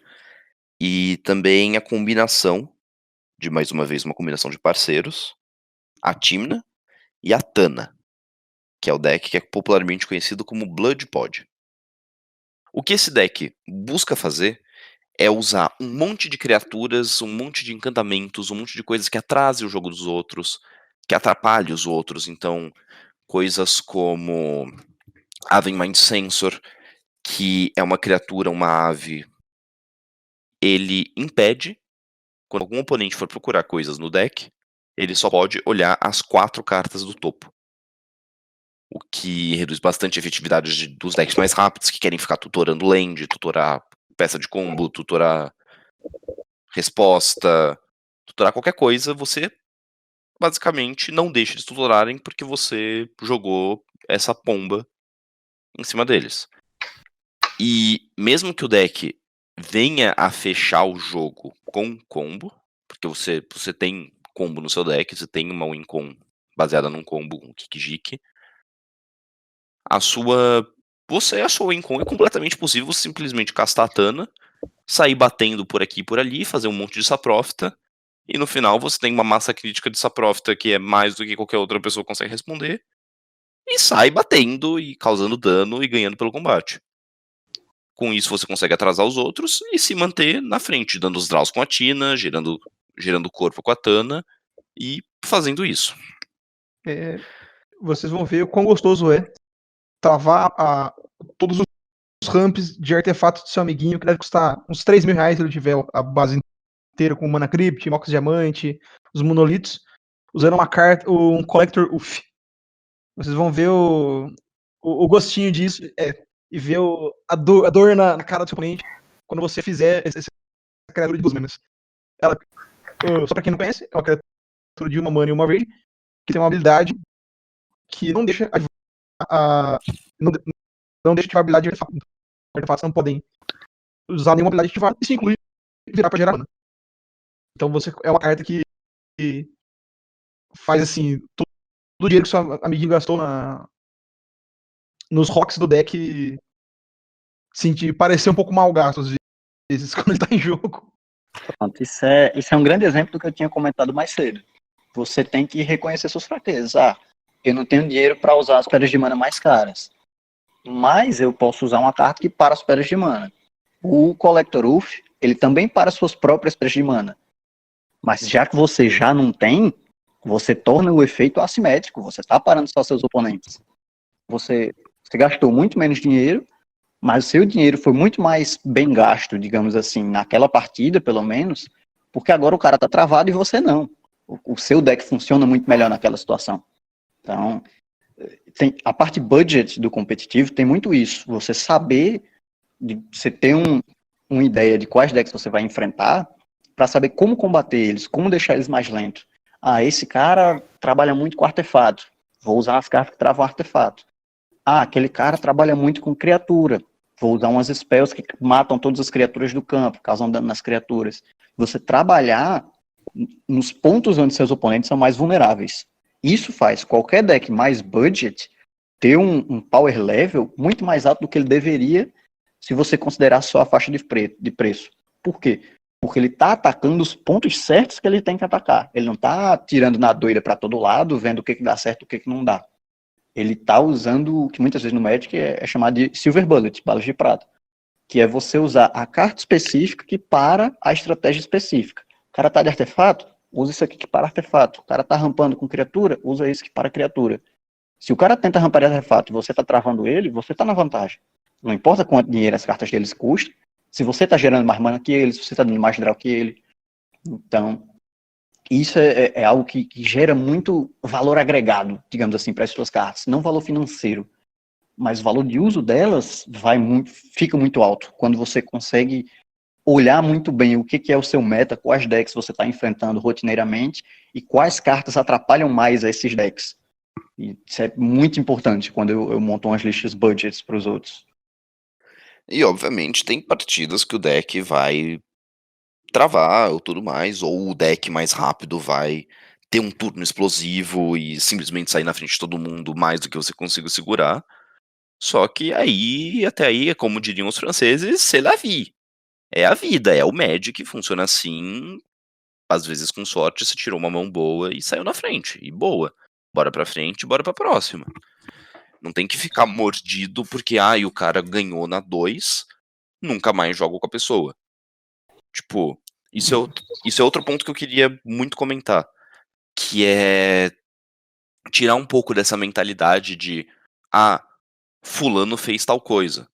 e também a combinação, de mais uma vez, uma combinação de parceiros, a Tymna e a Tana, que é o deck que é popularmente conhecido como Blood Pod. O que esse deck busca fazer é usar um monte de criaturas, um monte de encantamentos, um monte de coisas que atrasem o jogo dos outros, que atrapalhem os outros. Então, coisas como Aven Mind Sensor, que é uma criatura, uma ave, ele impede, quando algum oponente for procurar coisas no deck, ele só pode olhar as 4 cartas do topo. O que reduz bastante a efetividade dos decks mais rápidos, que querem ficar tutorando land, tutorar peça de combo, tutorar resposta, tutorar qualquer coisa. Você basicamente não deixa eles tutorarem porque você jogou essa pomba em cima deles. E mesmo que o deck venha a fechar o jogo com combo, porque você tem combo no seu deck, você tem uma win con baseada num combo, um Kikijiki, a sua win con é completamente possível você simplesmente castar a Tana, sair batendo por aqui e por ali, fazer um monte de Saprofita, e no final você tem uma massa crítica de Saprofita que é mais do que qualquer outra pessoa consegue responder, e sai batendo e causando dano e ganhando pelo combate. Com isso você consegue atrasar os outros e se manter na frente, dando os draws com a Tina, gerando corpo com a Tana e fazendo isso. Vocês vão ver o quão gostoso é travar todos os ramps de artefatos do seu amiguinho, que deve custar uns 3 mil reais se ele tiver a base inteira com Mana Crypt, Mox Diamante, os monolitos, usando uma carta, um Collector UF. Vocês vão ver o gostinho disso e ver a dor na cara do seu oponente quando você fizer essa criatura de 2 manas. Ela, só pra quem não conhece, é uma criatura de 1 mana e 1 verde, que tem uma habilidade que não deixa não deixa ativar a habilidade de artefato. Artefatos não podem usar nenhuma habilidade ativada, isso inclui virar pra gerar mana. Então é uma carta que faz assim, todo o dinheiro que seu amiguinho gastou nos rocks do deck parecer um pouco mal gasto às vezes quando ele tá em jogo. Pronto, isso é um grande exemplo do que eu tinha comentado mais cedo. Você tem que reconhecer suas fraquezas. Eu não tenho dinheiro para usar as pedras de mana mais caras, mas eu posso usar uma carta que para as pedras de mana. O Collector UF, ele também para suas próprias pedras de mana. Mas já que você já não tem, você torna o efeito assimétrico. Você está parando só seus oponentes. Você gastou muito menos dinheiro, mas o seu dinheiro foi muito mais bem gasto, digamos assim, naquela partida, pelo menos, porque agora o cara tá travado e você não. O seu deck funciona muito melhor naquela situação. Então, a parte budget do competitivo tem muito isso. Você saber, você ter uma ideia de quais decks você vai enfrentar, para saber como combater eles, como deixar eles mais lentos. Esse cara trabalha muito com artefato. Vou usar as cartas que travam artefato. Aquele cara trabalha muito com criatura. Vou usar umas spells que matam todas as criaturas do campo, causam dano nas criaturas. Você trabalhar nos pontos onde seus oponentes são mais vulneráveis. Isso faz qualquer deck mais budget ter um power level muito mais alto do que ele deveria se você considerar só a faixa de preço. Por quê? Porque ele está atacando os pontos certos que ele tem que atacar. Ele não está tirando na doida para todo lado, vendo o que dá certo e o que não dá. Ele está usando o que muitas vezes no Magic é chamado de Silver Bullet, balas de prata, que é você usar a carta específica que para a estratégia específica. O cara tá de artefato, usa isso aqui que para artefato. O cara tá rampando com criatura, usa isso que para criatura. Se o cara tenta rampar artefato e você tá travando ele, você tá na vantagem. Não importa quanto dinheiro as cartas deles custam, se você tá gerando mais mana que ele, se você tá dando mais draw que ele. Então, isso é algo que gera muito valor agregado, digamos assim, para as suas cartas. Não valor financeiro, mas o valor de uso delas fica muito alto. Quando você consegue olhar muito bem o que é o seu meta, quais decks você está enfrentando rotineiramente e quais cartas atrapalham mais esses decks. E isso é muito importante quando eu monto umas listas budgets para os outros. E, obviamente, tem partidas que o deck vai travar ou tudo mais, ou o deck mais rápido vai ter um turno explosivo e simplesmente sair na frente de todo mundo mais do que você consiga segurar. Só que até aí, como diriam os franceses, c'est la vie. É a vida, é o Magic, funciona assim. Às vezes, com sorte, você tirou uma mão boa e saiu na frente. E boa. Bora pra frente, bora pra próxima. Não tem que ficar mordido porque, o cara ganhou na 2, nunca mais jogo com a pessoa. Tipo, isso é outro ponto que eu queria muito comentar. Que é tirar um pouco dessa mentalidade de, fulano fez tal coisa.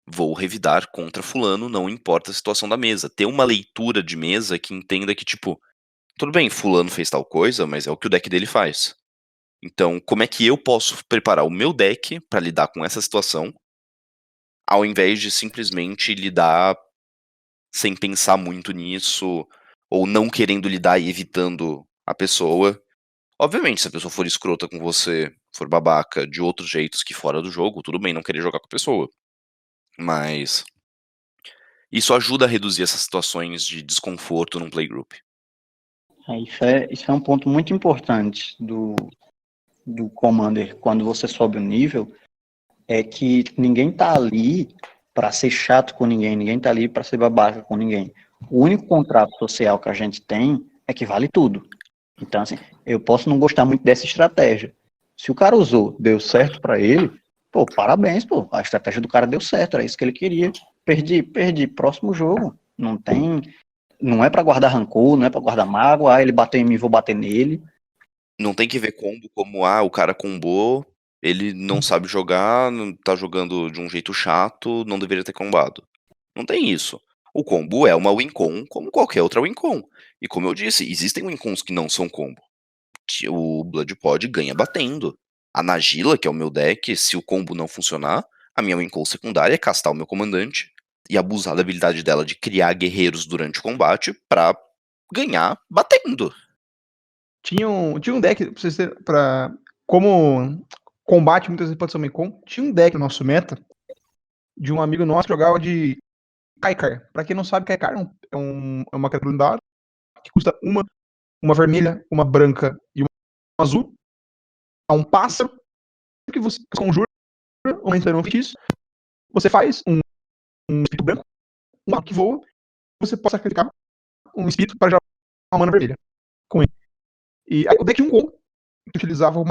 Vou revidar contra fulano, não importa a situação da mesa. Ter uma leitura de mesa que entenda que, tipo, tudo bem, fulano fez tal coisa, mas é o que o deck dele faz. Então, como é que eu posso preparar o meu deck pra lidar com essa situação, ao invés de simplesmente lidar sem pensar muito nisso, ou não querendo lidar e evitando a pessoa. Obviamente, se a pessoa for escrota com você, for babaca de outros jeitos que fora do jogo, tudo bem não querer jogar com a pessoa. Mas isso ajuda a reduzir essas situações de desconforto num playgroup. Isso é um ponto muito importante do Commander quando você sobe o nível, é que ninguém tá ali para ser chato com ninguém tá ali para ser babaca com ninguém. O único contrato social que a gente tem é que vale tudo. Então, assim, eu posso não gostar muito dessa estratégia. Se o cara usou, deu certo para ele, pô, parabéns, pô, a estratégia do cara deu certo, era isso que ele queria. Perdi, próximo jogo. Não é para guardar rancor, não é para guardar mágoa, ele bateu em mim, vou bater nele. Não tem que ver combo como, o cara combou, ele não sabe jogar, tá jogando de um jeito chato, não deveria ter combado. Não tem isso. O combo é uma wincon como qualquer outra wincon. E como eu disse, existem wincons que não são combo. O Blood Pod ganha batendo. A Nagila, que é o meu deck, se o combo não funcionar, a minha wincon secundária é castar o meu comandante e abusar da habilidade dela de criar guerreiros durante o combate pra ganhar batendo. Tinha um deck, pra vocês terem, como combate muitas vezes pode ser uma wincon, tinha um deck no nosso meta de um amigo nosso que jogava de Kaikar. Pra quem não sabe, Kaikar é uma criatura lendária que custa uma vermelha, uma branca e uma azul. É um pássaro que você conjura, aumentando um feitiço. Você faz um espírito branco, um mago que voa, você pode sacrificar um espírito para gerar uma mana vermelha com ele. E aí, o deck 1 que utilizava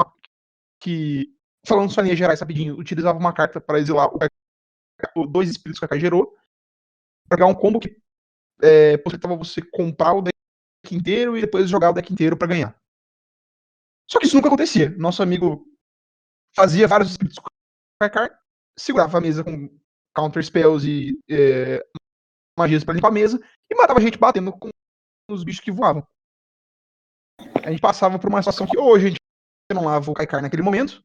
falando só em linhas gerais rapidinho, utilizava uma carta para exilar dois espíritos que a Kai gerou, para ganhar um combo que possibilitava você comprar o deck inteiro e depois jogar o deck inteiro para ganhar. Só que isso nunca acontecia. Nosso amigo fazia vários espíritos com a Kai, segurava a mesa com counter spells e magias para limpar a mesa e matava a gente batendo com os bichos que voavam. A gente passava por uma situação que ou a gente não lava o Kaikar naquele momento,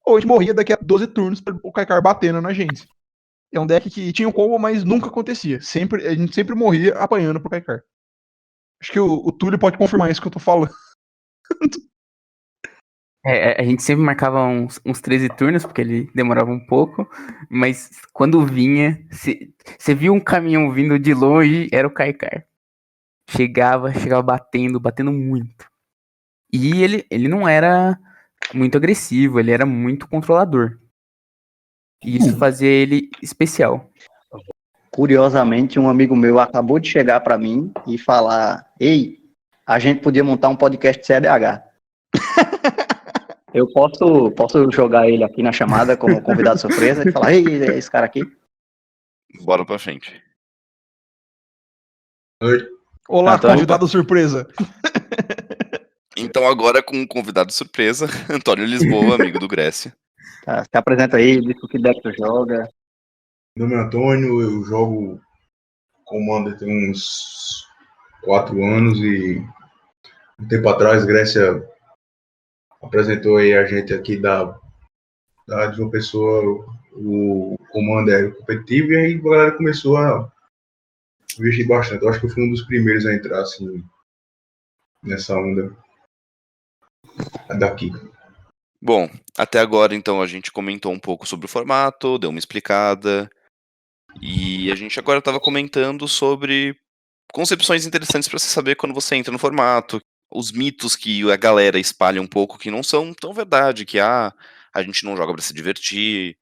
ou a gente morria daqui a 12 turnos para o Kaikar batendo na gente. É um deck que tinha um combo, mas nunca acontecia. A gente sempre morria apanhando pro Kaikar. Acho que o Túlio pode confirmar isso que eu tô falando. A gente sempre marcava uns 13 turnos, porque ele demorava um pouco, mas quando vinha, você viu um caminhão vindo de longe, era o Kaikar. Chegava batendo muito. E ele não era muito agressivo, ele era muito controlador. E isso fazia ele especial. Curiosamente, um amigo meu acabou de chegar para mim e falar: ei, a gente podia montar um podcast de CDH. Eu posso jogar ele aqui na chamada como convidado surpresa e falar: ei, é esse cara aqui? Bora pra frente. Oi. Olá, convidado surpresa. Então agora com um convidado surpresa, Antônio Lisboa, amigo do Grécia. Tá, se apresenta aí, diz o que deck tu joga. Meu nome é Antônio, eu jogo Commander tem uns 4 anos e um tempo atrás Grécia apresentou aí a gente aqui de uma pessoa o Commander competitivo e aí a galera começou a investir bastante. Eu acho que eu fui um dos primeiros a entrar assim nessa onda daqui. Bom, até agora então a gente comentou um pouco sobre o formato, deu uma explicada, e a gente agora estava comentando sobre concepções interessantes para você saber quando você entra no formato, os mitos que a galera espalha um pouco que não são tão verdade, que a gente não joga para se divertir,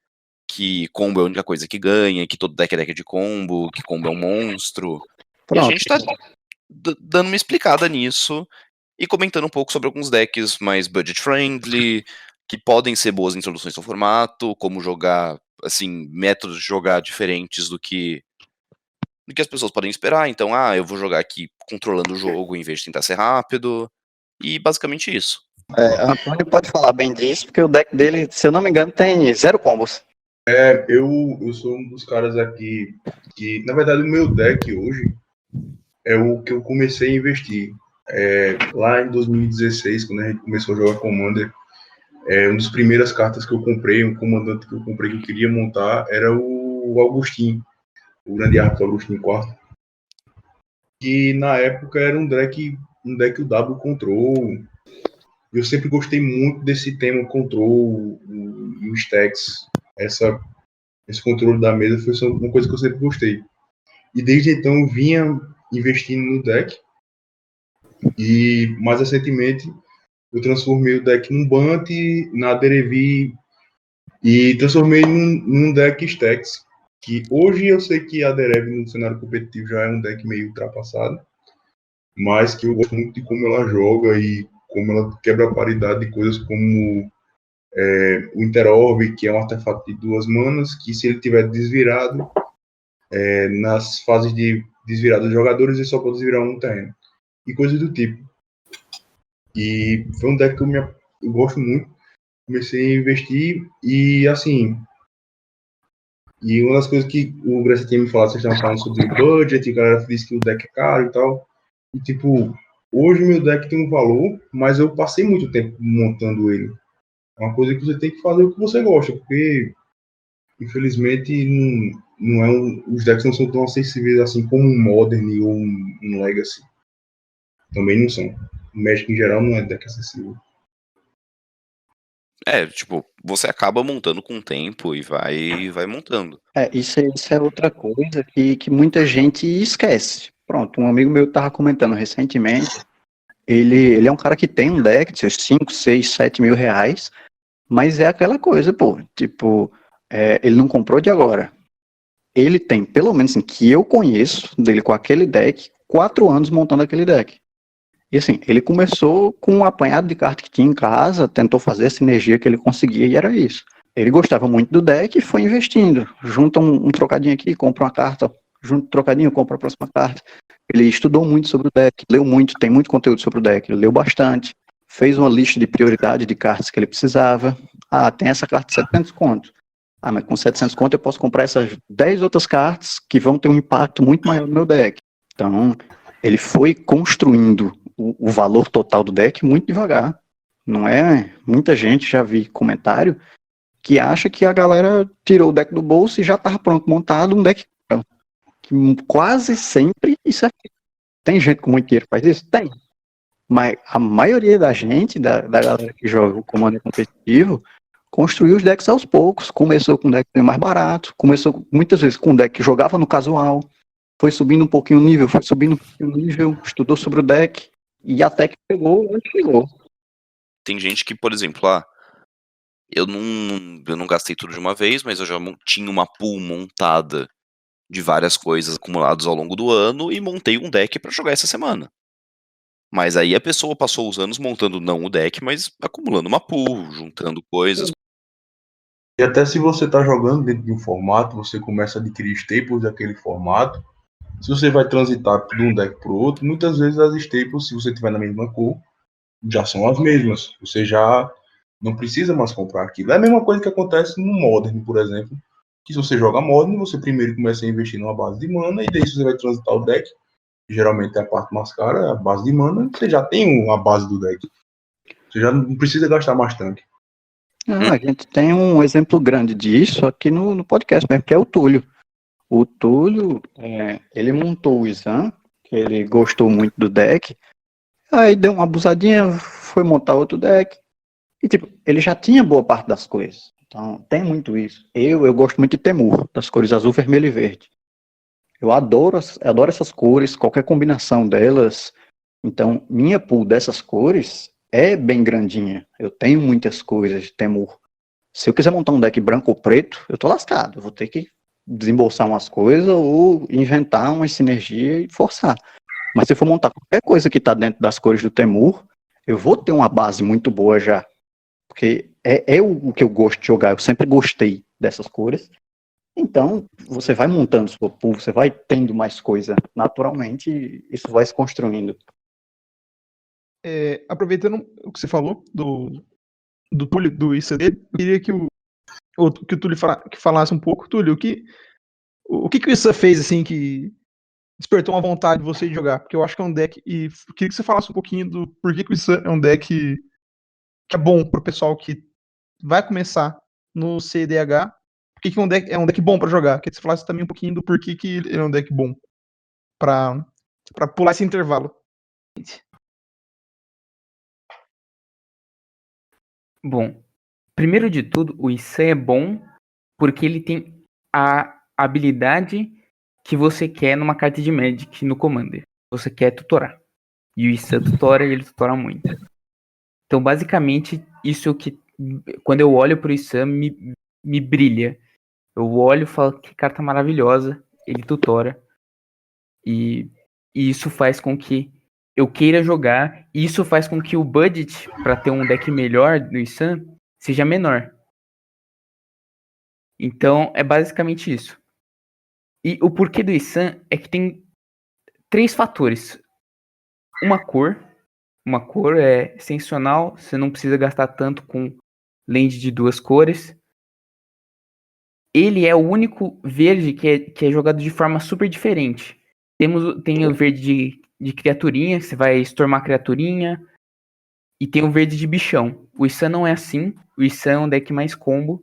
que combo é a única coisa que ganha, que todo deck é deck de combo, que combo é um monstro. E a Pronto. gente tá dando uma explicada nisso e comentando um pouco sobre alguns decks mais budget friendly, que podem ser boas introduções ao formato, como jogar, assim, métodos de jogar diferentes do que as pessoas podem esperar. Então, eu vou jogar aqui controlando o jogo em vez de tentar ser rápido. E basicamente isso. Antônio pode falar bem disso, porque o deck dele, se eu não me engano, tem 0 combos. Eu sou um dos caras aqui que, na verdade, o meu deck hoje é o que eu comecei a investir. Lá em 2016, quando a gente começou a jogar Commander, uma das primeiras cartas que eu comprei, um comandante que eu comprei que eu queria montar, era o Augustin, o grande árbitro Augustin IV, que na época era um deck W Control. Eu sempre gostei muito desse tema Control e os stacks. Esse controle da mesa foi uma coisa que eu sempre gostei. E desde então eu vinha investindo no deck. E mais recentemente eu transformei o deck num Bunt, na Derevi, e transformei num deck Stacks. Que hoje eu sei que a Derev no cenário competitivo já é um deck meio ultrapassado, mas que eu gosto muito de como ela joga e como ela quebra a paridade de coisas como o Interorb, que é um artefato de 2 manas, que se ele tiver desvirado, nas fases de desvirada dos jogadores, ele só pode desvirar um terreno. E coisas do tipo. E foi um deck que eu gosto muito. Comecei a investir e, assim... E uma das coisas que o Grécia tinha me falado, vocês estavam falando sobre budget, e a galera disse que o deck é caro e tal. E, tipo, hoje meu deck tem um valor, mas eu passei muito tempo montando ele. É uma coisa que você tem que fazer o que você gosta, porque, infelizmente, não os decks não são tão acessíveis assim como um Modern ou um Legacy. Também não são. O Magic, em geral, não é deck acessível. Tipo, você acaba montando com o tempo e vai montando. Isso é outra coisa que muita gente esquece. Pronto, um amigo meu estava comentando recentemente, ele é um cara que tem um deck de seus 5, 6, 7 mil reais, mas é aquela coisa, pô, tipo, ele não comprou de agora. Ele tem, pelo menos assim, que eu conheço dele com aquele deck, 4 anos montando aquele deck. E assim, ele começou com um apanhado de cartas que tinha em casa, tentou fazer essa energia que ele conseguia e era isso. Ele gostava muito do deck e foi investindo. Junta um trocadinho aqui, compra uma carta, junta um trocadinho, compra a próxima carta. Ele estudou muito sobre o deck, leu muito, tem muito conteúdo sobre o deck, ele leu bastante, fez uma lista de prioridade de cartas que ele precisava. Tem essa carta de 700 conto. Mas com 700 conto eu posso comprar essas 10 outras cartas que vão ter um impacto muito maior no meu deck. Então, ele foi construindo o valor total do deck muito devagar. Não é? Muita gente, já vi comentário, que acha que a galera tirou o deck do bolso e já estava pronto, montado um deck que quase sempre isso é. Tem gente com muito dinheiro que faz isso? Tem. Mas a maioria da gente, da galera que joga o Commander competitivo, construiu os decks aos poucos. Começou com um deck mais barato, começou muitas vezes com um deck que jogava no casual, foi subindo um pouquinho o nível, estudou sobre o deck, e até que pegou onde chegou. Tem gente que, por exemplo, eu não gastei tudo de uma vez, mas eu já tinha uma pool montada de várias coisas acumuladas ao longo do ano e montei um deck pra jogar essa semana. Mas aí a pessoa passou os anos montando não o deck, mas acumulando uma pool, juntando coisas. E até se você está jogando dentro de um formato, você começa a adquirir staples daquele formato. Se você vai transitar de um deck para o outro, muitas vezes as staples, se você tiver na mesma cor, já são as mesmas. Você já não precisa mais comprar aquilo. É a mesma coisa que acontece no Modern, por exemplo. Que se você joga Modern, você primeiro começa a investir numa base de mana, e daí você vai transitar o deck. Geralmente é a parte mais cara, é a base de mana, você já tem a base do deck. Você já não precisa gastar mais tanque. A gente tem um exemplo grande disso aqui no podcast mesmo, que é o Túlio. O Túlio, ele montou o Izan, que ele gostou muito do deck, aí deu uma abusadinha, foi montar outro deck, e tipo, ele já tinha boa parte das coisas. Então, tem muito isso. Eu gosto muito de Temur, das cores azul, vermelho e verde. Eu adoro essas cores, qualquer combinação delas. Então, minha pool dessas cores é bem grandinha. Eu tenho muitas coisas de Temur. Se eu quiser montar um deck branco ou preto, eu tô lascado. Eu vou ter que desembolsar umas coisas ou inventar uma sinergia e forçar. Mas se eu for montar qualquer coisa que tá dentro das cores do Temur, eu vou ter uma base muito boa já. Porque é o que eu gosto de jogar. Eu sempre gostei dessas cores. Então, você vai montando sua pool, você vai tendo mais coisa naturalmente e isso vai se construindo. Aproveitando o que você falou do Túlio, do isso dele, eu queria que o Túlio falasse um pouco. Túlio, o que o Issa fez assim que despertou uma vontade de você de jogar? Porque eu acho que é um deck, e eu queria que você falasse um pouquinho do porquê que o Issa é um deck que é bom pro pessoal que vai começar no CDH. Por que é um deck bom pra jogar? Queria que você falasse também um pouquinho do porquê que ele é um deck bom pra pular esse intervalo. Bom, primeiro de tudo, o Issa é bom porque ele tem a habilidade que você quer numa carta de Magic no Commander. Você quer tutorar. E o Issa tutora e ele tutora muito. Então, basicamente, isso que quando eu olho pro Issa me brilha. Eu olho e falo que carta maravilhosa, ele tutora. E isso faz com que eu queira jogar, e isso faz com que o budget para ter um deck melhor no Isan seja menor. Então, é basicamente isso. E o porquê do Isan é que tem 3 fatores. Uma cor é sensacional, você não precisa gastar tanto com land de 2 cores. Ele é o único verde que é jogado de forma super diferente. Tem o verde de criaturinha, que você vai stormar criaturinha. E tem o verde de bichão. O Isan não é assim. O Isan é um deck mais combo.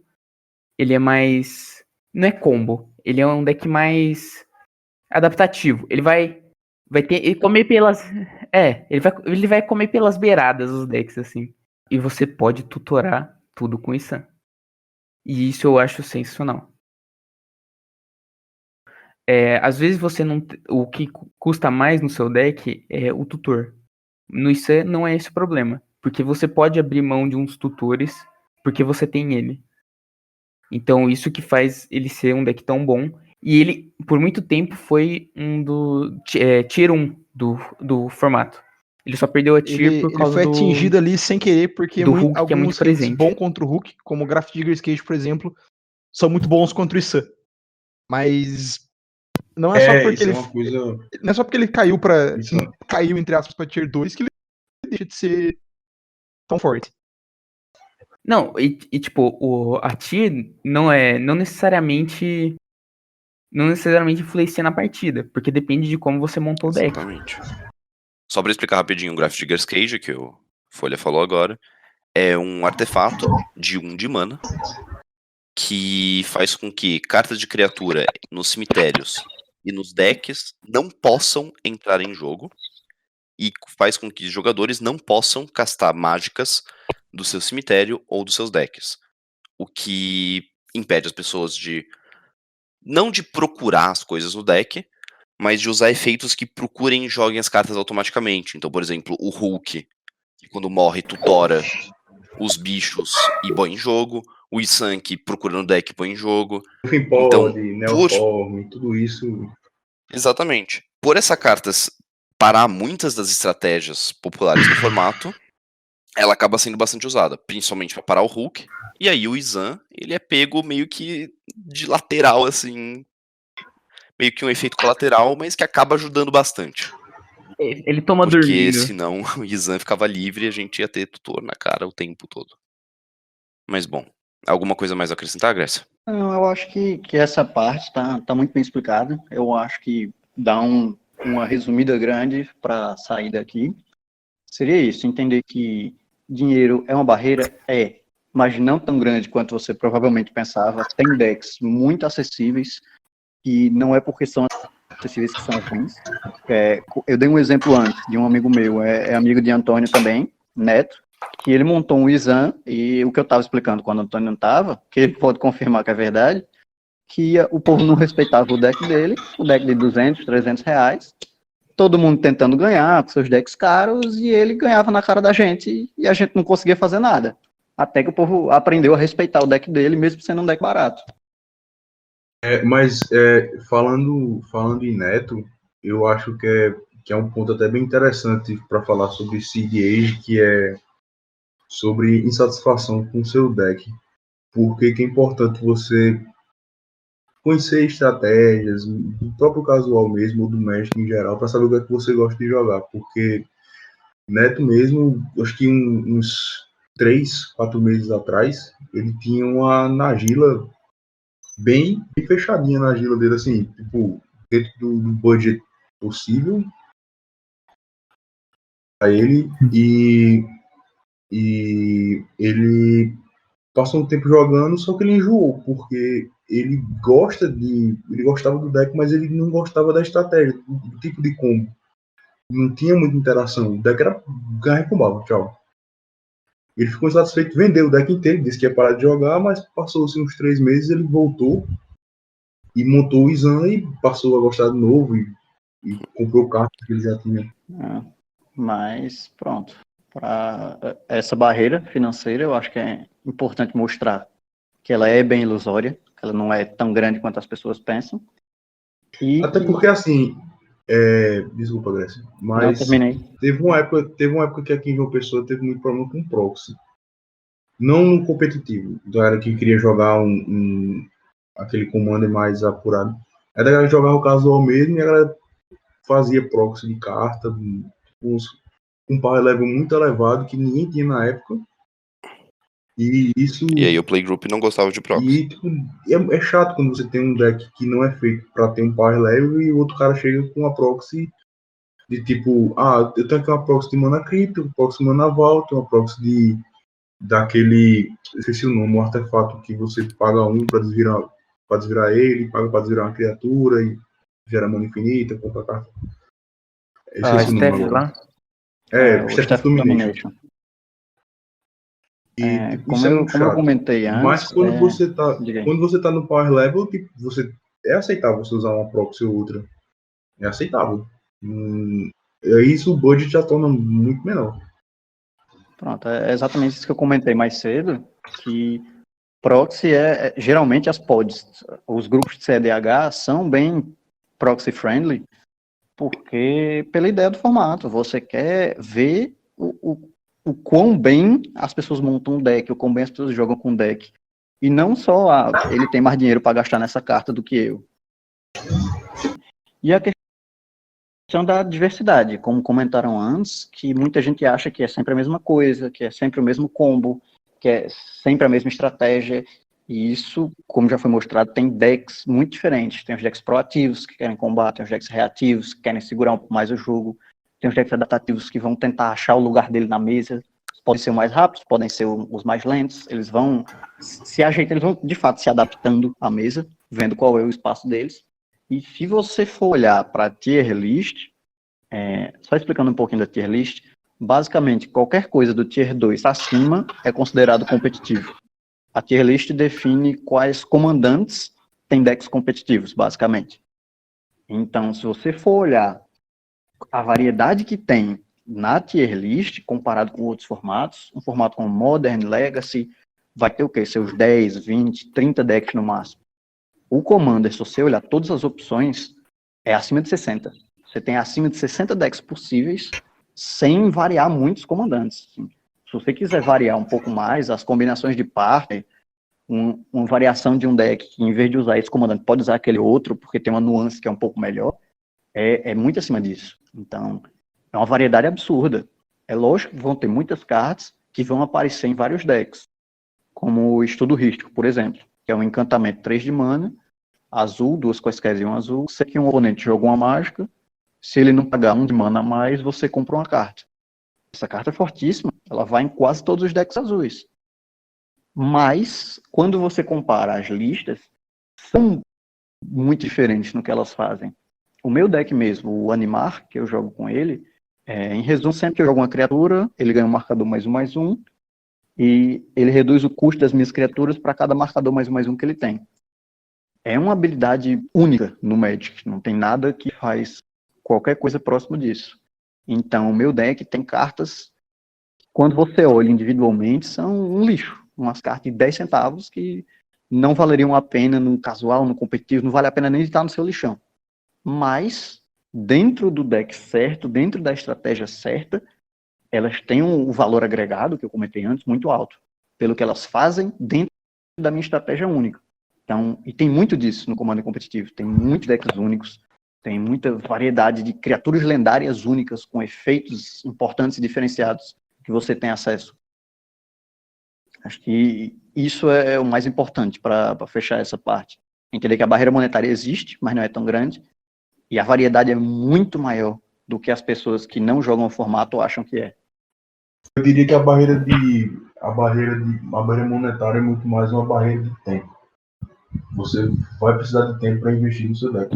Ele é mais... Não é combo. Ele é um deck mais adaptativo. Ele vai comer pelas... ele vai comer pelas beiradas os decks, assim. E você pode tutorar tudo com o Isan. E isso eu acho sensacional. Às vezes você não... O que custa mais no seu deck é o tutor. No Isan não é esse o problema. Porque você pode abrir mão de uns tutores porque você tem ele. Então isso que faz ele ser um deck tão bom. E ele, por muito tempo, foi um do Tier 1 do formato. Ele só perdeu a Tier por causa ele foi atingido ali sem querer, porque do Hulk, que é muito alguns hits presente. bons contra o Hulk, como o Grafdigger's Cage, por exemplo, são muito bons contra o Isan. Mas não é só porque isso ele... é uma coisa... Não é só porque ele caiu Isso. caiu, entre aspas, pra Tier 2 que ele deixa de ser tão forte. Não, tipo, a Tier não necessariamente influencia na partida, porque depende de como você montou o deck. Exatamente. Só pra explicar rapidinho o Grafdigger's Cage, que o Folha falou agora, é um artefato de 1 de mana que faz com que cartas de criatura nos cemitérios e nos decks não possam entrar em jogo, e faz com que os jogadores não possam castar mágicas do seu cemitério ou dos seus decks. O que impede as pessoas de... não de procurar as coisas no deck, mas de usar efeitos que procurem e joguem as cartas automaticamente. Então, por exemplo, o Hulk, que quando morre tutora os bichos e põe em jogo. O Isan, que procura no deck e põe em jogo. Então, Neoform, tudo isso. Exatamente. Por essa carta parar muitas das estratégias populares do formato, ela acaba sendo bastante usada, principalmente para parar o Hulk. E aí o Izan, ele é pego meio que de lateral, assim, meio que um efeito colateral, mas que acaba ajudando bastante. Ele toma Porque dormindo. senão o Izan ficava livre e a gente ia ter tutor na cara o tempo todo. Mas bom, alguma coisa mais a acrescentar, Grécia? Não, eu acho que essa parte tá muito bem explicada. Eu acho que dá uma resumida grande para sair daqui. Seria isso, entender que dinheiro é uma barreira? É, mas não tão grande quanto você provavelmente pensava. Tem decks muito acessíveis e não é porque são acessíveis que são ruins. Eu dei um exemplo antes de um amigo meu, é amigo de Antônio também, Neto, que ele montou um Izan e o que eu estava explicando quando o Antônio não estava, que ele pode confirmar que é verdade, que o povo não respeitava o deck dele, o deck de 200, 300 reais, todo mundo tentando ganhar com seus decks caros e ele ganhava na cara da gente e a gente não conseguia fazer nada. Até que o povo aprendeu a respeitar o deck dele, mesmo sendo um deck barato. Mas falando em Neto, eu acho que é um ponto até bem interessante para falar sobre Seed Age, que é sobre insatisfação com o seu deck. Porque que é importante você conhecer estratégias, do próprio casual mesmo, ou do Magic em geral, para saber o que é que você gosta de jogar. Porque Neto mesmo, acho que uns 3, 4 meses atrás, ele tinha uma Nagila bem fechadinha na Nagila dele, assim, tipo, dentro do budget possível a ele, e ele passou um tempo jogando, só que ele enjoou, porque ele gostava do deck, mas ele não gostava da estratégia, do tipo de combo. Não tinha muita interação. O deck era ganhar e combava, tchau. Ele ficou insatisfeito, vendeu o deck inteiro, disse que ia parar de jogar, mas passou-se uns 3 meses, ele voltou e montou o Izan e passou a gostar de novo e comprou o carro que ele já tinha. Mas pronto, para essa barreira financeira eu acho que é importante mostrar que ela é bem ilusória, que ela não é tão grande quanto as pessoas pensam. E Até porque, assim, desculpa, Grécia, não mas terminei. teve uma época que aqui em João Pessoa teve muito problema com proxy. Não no competitivo, da galera que queria jogar aquele comando mais apurado. Aí a galera jogava o casual mesmo e a galera fazia proxy de carta, um power level muito elevado que ninguém tinha na época. E isso. E aí o Playgroup não gostava de proxy. E tipo, é chato quando você tem um deck que não é feito para ter um power level e o outro cara chega com uma proxy de tipo, eu tenho aqui uma proxy de mana cripto, uma proxy de mana vault, uma proxy daquele, esqueci o nome, um artefato que você paga para desvirar ele, paga para desvirar uma criatura e gera mana infinita, compra carta. Esqueci o nome Steph agora. O Step of Staff Domination. E tipo, isso é muito como eu chato. comentei Mas antes, quando você tá no power level, tipo, é aceitável você usar uma proxy ou outra. É aceitável. Isso o budget já torna muito menor. pronto, é exatamente isso que eu comentei mais cedo, que proxy geralmente as pods, os grupos de CDH são bem proxy friendly, porque pela ideia do formato, você quer ver o quão bem as pessoas montam um deck, o quão bem as pessoas jogam com o deck. E não só ele tem mais dinheiro para gastar nessa carta do que eu. E a questão da diversidade, como comentaram antes, que muita gente acha que é sempre a mesma coisa, que é sempre o mesmo combo, que é sempre a mesma estratégia. E isso, como já foi mostrado, tem decks muito diferentes. Tem os decks proativos, que querem combate, tem os decks reativos, que querem segurar um pouco mais o jogo, tem os decks adaptativos, que vão tentar achar o lugar dele na mesa. Podem ser os mais rápidos, podem ser os mais lentos, eles vão se ajeitar, eles vão, de fato, se adaptando à mesa, vendo qual é o espaço deles. E se você for olhar para a tier list, só explicando um pouquinho da tier list, basicamente, qualquer coisa do tier 2 acima é considerado competitivo. A tier list define quais comandantes têm decks competitivos, basicamente. Então, se você for olhar a variedade que tem na tier list, comparado com outros formatos, um formato como Modern, Legacy, vai ter o quê? Seus 10, 20, 30 decks no máximo. O Commander, se você olhar todas as opções, é acima de 60. Você tem acima de 60 decks possíveis, sem variar muitos comandantes. Se você quiser variar um pouco mais, as combinações de partner, uma variação de um deck que, em vez de usar esse comandante, pode usar aquele outro, porque tem uma nuance que é um pouco melhor, é muito acima disso. Então, É uma variedade absurda. É lógico que vão ter muitas cartas que vão aparecer em vários decks, como o Estudo Rístico, por exemplo, que é um encantamento 3 de mana, azul, 2 quaisquer e um azul. Se que um oponente jogou uma mágica, se ele não pagar 1 de mana a mais, você compra uma carta. Essa carta é fortíssima, ela vai em quase todos os decks azuis. Mas, quando você compara as listas, são muito diferentes no que elas fazem. O meu deck mesmo, o Animar, que eu jogo com ele, em resumo, sempre que eu jogo uma criatura, ele ganha um marcador +1/+1, e ele reduz o custo das minhas criaturas para cada marcador +1/+1 que ele tem. É uma habilidade única no Magic, não tem nada que faz qualquer coisa próximo disso. Então, o meu deck tem cartas, quando você olha individualmente, são um lixo. Umas cartas de 10 centavos que não valeriam a pena no casual, no competitivo, não vale a pena nem estar no seu lixão. Mas, dentro do deck certo, dentro da estratégia certa, elas têm um valor agregado, que eu comentei antes, muito alto, pelo que elas fazem dentro da minha estratégia única. Então, e tem muito disso no Commander competitivo, tem muitos decks únicos, tem muita variedade de criaturas lendárias únicas, com efeitos importantes e diferenciados, que você tem acesso. Acho que isso é o mais importante para fechar essa parte. Entender que a barreira monetária existe, mas não é tão grande, e a variedade é muito maior do que as pessoas que não jogam o formato acham que é. Eu diria que a barreira monetária é muito mais uma barreira de tempo. Você vai precisar de tempo para investir no seu deck.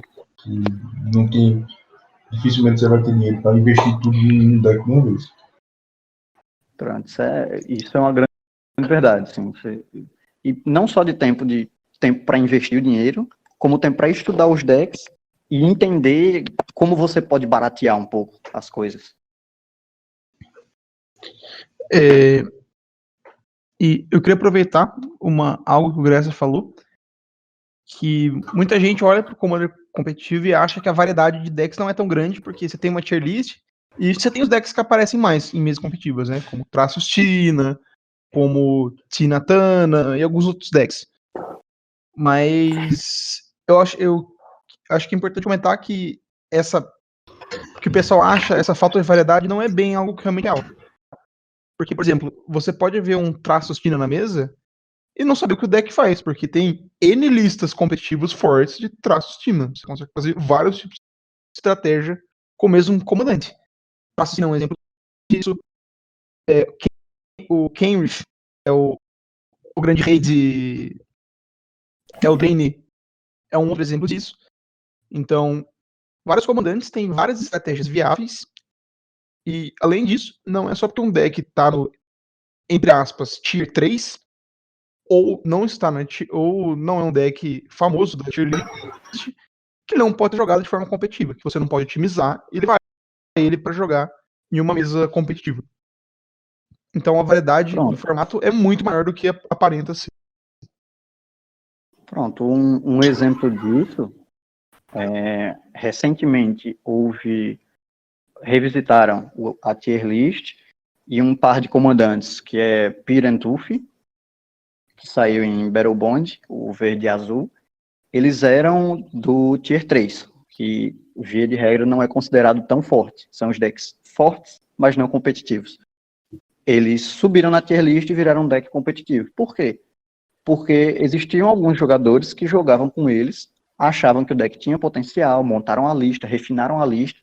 Dificilmente você vai ter dinheiro para investir tudo em um deck de uma vez. Pronto, isso é uma grande verdade. Assim, e não só de tempo para investir o dinheiro, como tempo para estudar os decks e entender como você pode baratear um pouco as coisas. E eu queria aproveitar algo que o Gressa falou, que muita gente olha para o Commander competitivo e acha que a variedade de decks não é tão grande, porque você tem uma tier list e você tem os decks que aparecem mais em mesas competitivas, né? Como Traços Tina, como Tina Tana e alguns outros decks. Mas eu acho que é importante comentar que que o pessoal acha essa falta de variedade não é bem algo que realmente é algo. Porque, por exemplo, você pode ver um Traços Tina na mesa e não saber o que o deck faz, porque tem N listas competitivas fortes de Traços Tina. Você consegue fazer vários tipos de estratégia com o mesmo comandante. Traços Tina é um exemplo disso. O Kenrith é o grande rei de Eldraine, é um outro exemplo disso. Então, vários comandantes têm várias estratégias viáveis. E, além disso, não é só porque um deck está no, entre aspas, Tier 3, ou não está ou não é um deck famoso da Tier List, que não pode ser jogado de forma competitiva, que você não pode otimizar e levar ele para jogar em uma mesa competitiva. Então a variedade do formato é muito maior do que aparenta ser. Pronto, um exemplo disso, recentemente revisitaram a tier list e um par de comandantes, que é Pir and Tufi, que saiu em Battle Bond, o verde e azul, eles eram do tier 3, que via de regra não é considerado tão forte. São os decks fortes, mas não competitivos. Eles subiram na tier list e viraram um deck competitivo. Por quê? Porque existiam alguns jogadores que jogavam com eles, achavam que o deck tinha potencial, montaram a lista, refinaram a lista,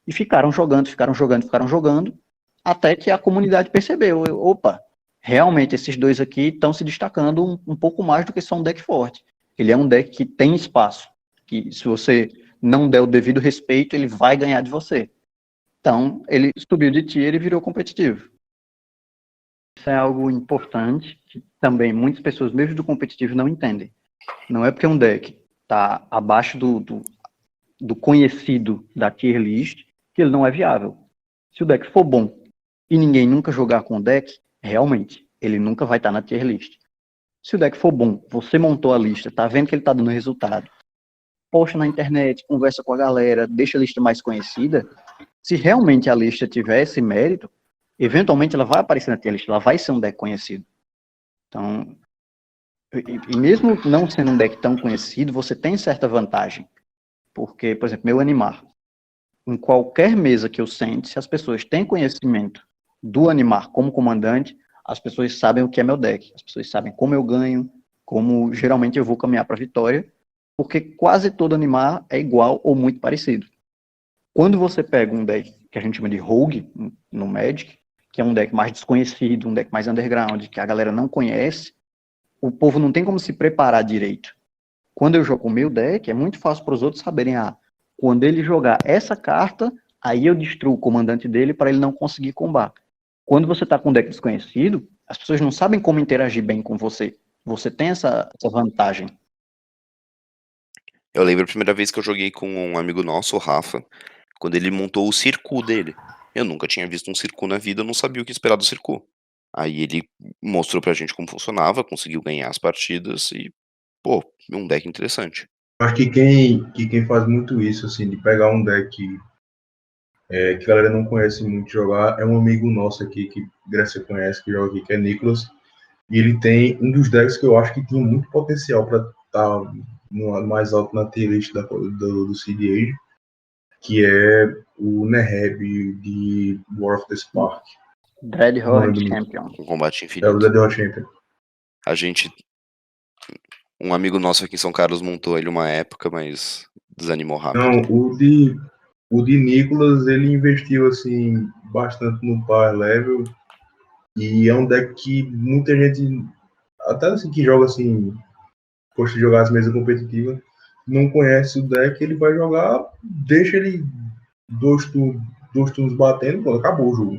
e ficaram jogando, até que a comunidade percebeu, opa, realmente esses dois aqui estão se destacando um pouco mais do que só um deck forte. Ele é um deck que tem espaço, que se você não der o devido respeito, ele vai ganhar de você. Então, ele subiu de tier e virou competitivo. Isso é algo importante, que também muitas pessoas, mesmo do competitivo, não entendem. Não é porque um deck está abaixo do conhecido da tier list, que ele não é viável. Se o deck for bom e ninguém nunca jogar com o deck, realmente, ele nunca vai estar na tier list. Se o deck for bom, você montou a lista, tá vendo que ele tá dando resultado, posta na internet, conversa com a galera, deixa a lista mais conhecida, se realmente a lista tivesse mérito, eventualmente ela vai aparecer na tier list, ela vai ser um deck conhecido. Então, e mesmo não sendo um deck tão conhecido, você tem certa vantagem. Porque, por exemplo, meu Animar, Em qualquer mesa que eu sente, se as pessoas têm conhecimento do Animar como comandante, as pessoas sabem o que é meu deck, as pessoas sabem como eu ganho, como geralmente eu vou caminhar para a vitória, porque quase todo Animar é igual ou muito parecido. Quando você pega um deck que a gente chama de Rogue no Magic, que é um deck mais desconhecido, um deck mais underground, que a galera não conhece, o povo não tem como se preparar direito. Quando eu jogo o meu deck, é muito fácil para os outros saberem, quando ele jogar essa carta, aí eu destruo o comandante dele para ele não conseguir combar. Quando você está com um deck desconhecido, as pessoas não sabem como interagir bem com você. Você tem essa vantagem. Eu lembro a primeira vez que eu joguei com um amigo nosso, o Rafa, quando ele montou o circo dele. Eu nunca tinha visto um circo na vida, eu não sabia o que esperar do circo. Aí ele mostrou pra gente como funcionava, conseguiu ganhar as partidas e, pô, um deck interessante. Acho que quem faz muito isso, assim, de pegar um deck que a galera não conhece muito jogar, é um amigo nosso aqui, que Grécia conhece, que joga aqui, que é Nicolas. E ele tem um dos decks que eu acho que tinha muito potencial para estar mais alto na tier list do Seed Age, que é o Neheb de War of the Spark. Dreadhorde Champion. Um combate É o infinito. Dreadhorde Champion. A gente... Um amigo nosso aqui em São Carlos montou ele uma época, mas desanimou rápido. Não, o de Nicolas, ele investiu assim bastante no power level e é um deck que muita gente, até assim que joga assim, gosta de jogar as mesas competitivas, não conhece o deck, ele vai jogar, deixa ele dois turnos batendo, quando acabou o jogo.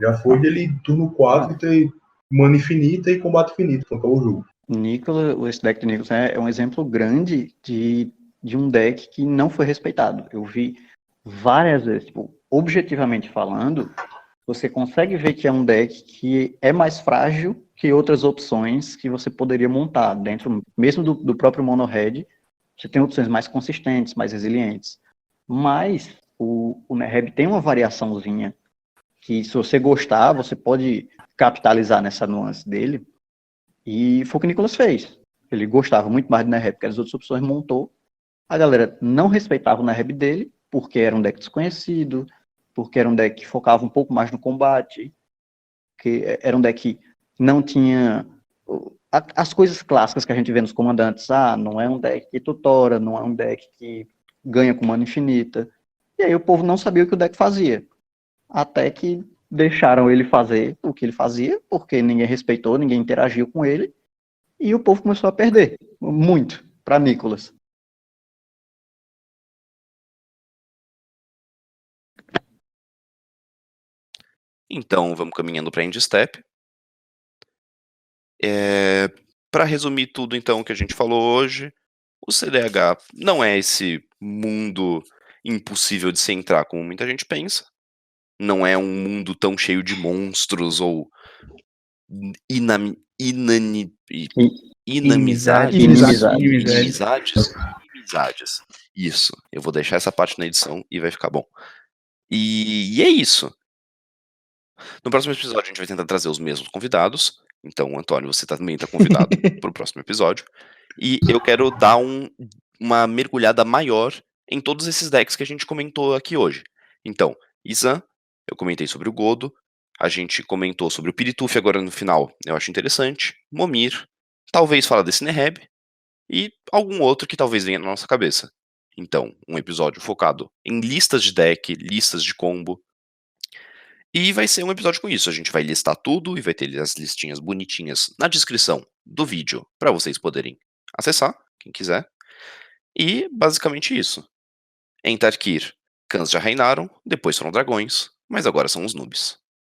Já foi dele turno 4 ter mana infinita e combate infinito, quando acabou o jogo. Esse deck do Nicolas é um exemplo grande de um deck que não foi respeitado. Eu vi várias vezes, objetivamente falando, você consegue ver que é um deck que é mais frágil que outras opções que você poderia montar dentro, mesmo do próprio Mono Red. Você tem opções mais consistentes, mais resilientes. Mas o Neheb tem uma variaçãozinha que, se você gostar, você pode capitalizar nessa nuance dele. E foi o que o Nicolas fez. Ele gostava muito mais do Neheb que as outras opções, montou. A galera não respeitava o Neheb dele, porque era um deck desconhecido, porque era um deck que focava um pouco mais no combate, que era um deck que não tinha as coisas clássicas que a gente vê nos comandantes. Não é um deck que tutora, não é um deck que ganha com mana infinita. E aí o povo não sabia o que o deck fazia. Até que deixaram ele fazer o que ele fazia, porque ninguém respeitou, ninguém interagiu com ele, e o povo começou a perder, muito, para Nicolas. Então, vamos caminhando para End Step. Para resumir tudo, então, que a gente falou hoje, o CDH não é esse mundo impossível de se entrar como muita gente pensa. Não é um mundo tão cheio de monstros ou inimizades. Isso. Eu vou deixar essa parte na edição e vai ficar bom. E é isso. No próximo episódio a gente vai tentar trazer os mesmos convidados. Então, Antônio, você também está convidado para o próximo episódio. E eu quero dar uma mergulhada maior em todos esses decks que a gente comentou aqui hoje. Então, Izan, eu comentei sobre o Godo, a gente comentou sobre o Pirituf agora no final, eu acho interessante, Momir, talvez falar desse Neheb, e algum outro que talvez venha na nossa cabeça. Então, um episódio focado em listas de deck, listas de combo, e vai ser um episódio com isso, a gente vai listar tudo e vai ter as listinhas bonitinhas na descrição do vídeo para vocês poderem acessar, quem quiser. E basicamente isso. Em Tarkir, cães já reinaram, depois foram dragões, mas agora são os noobs.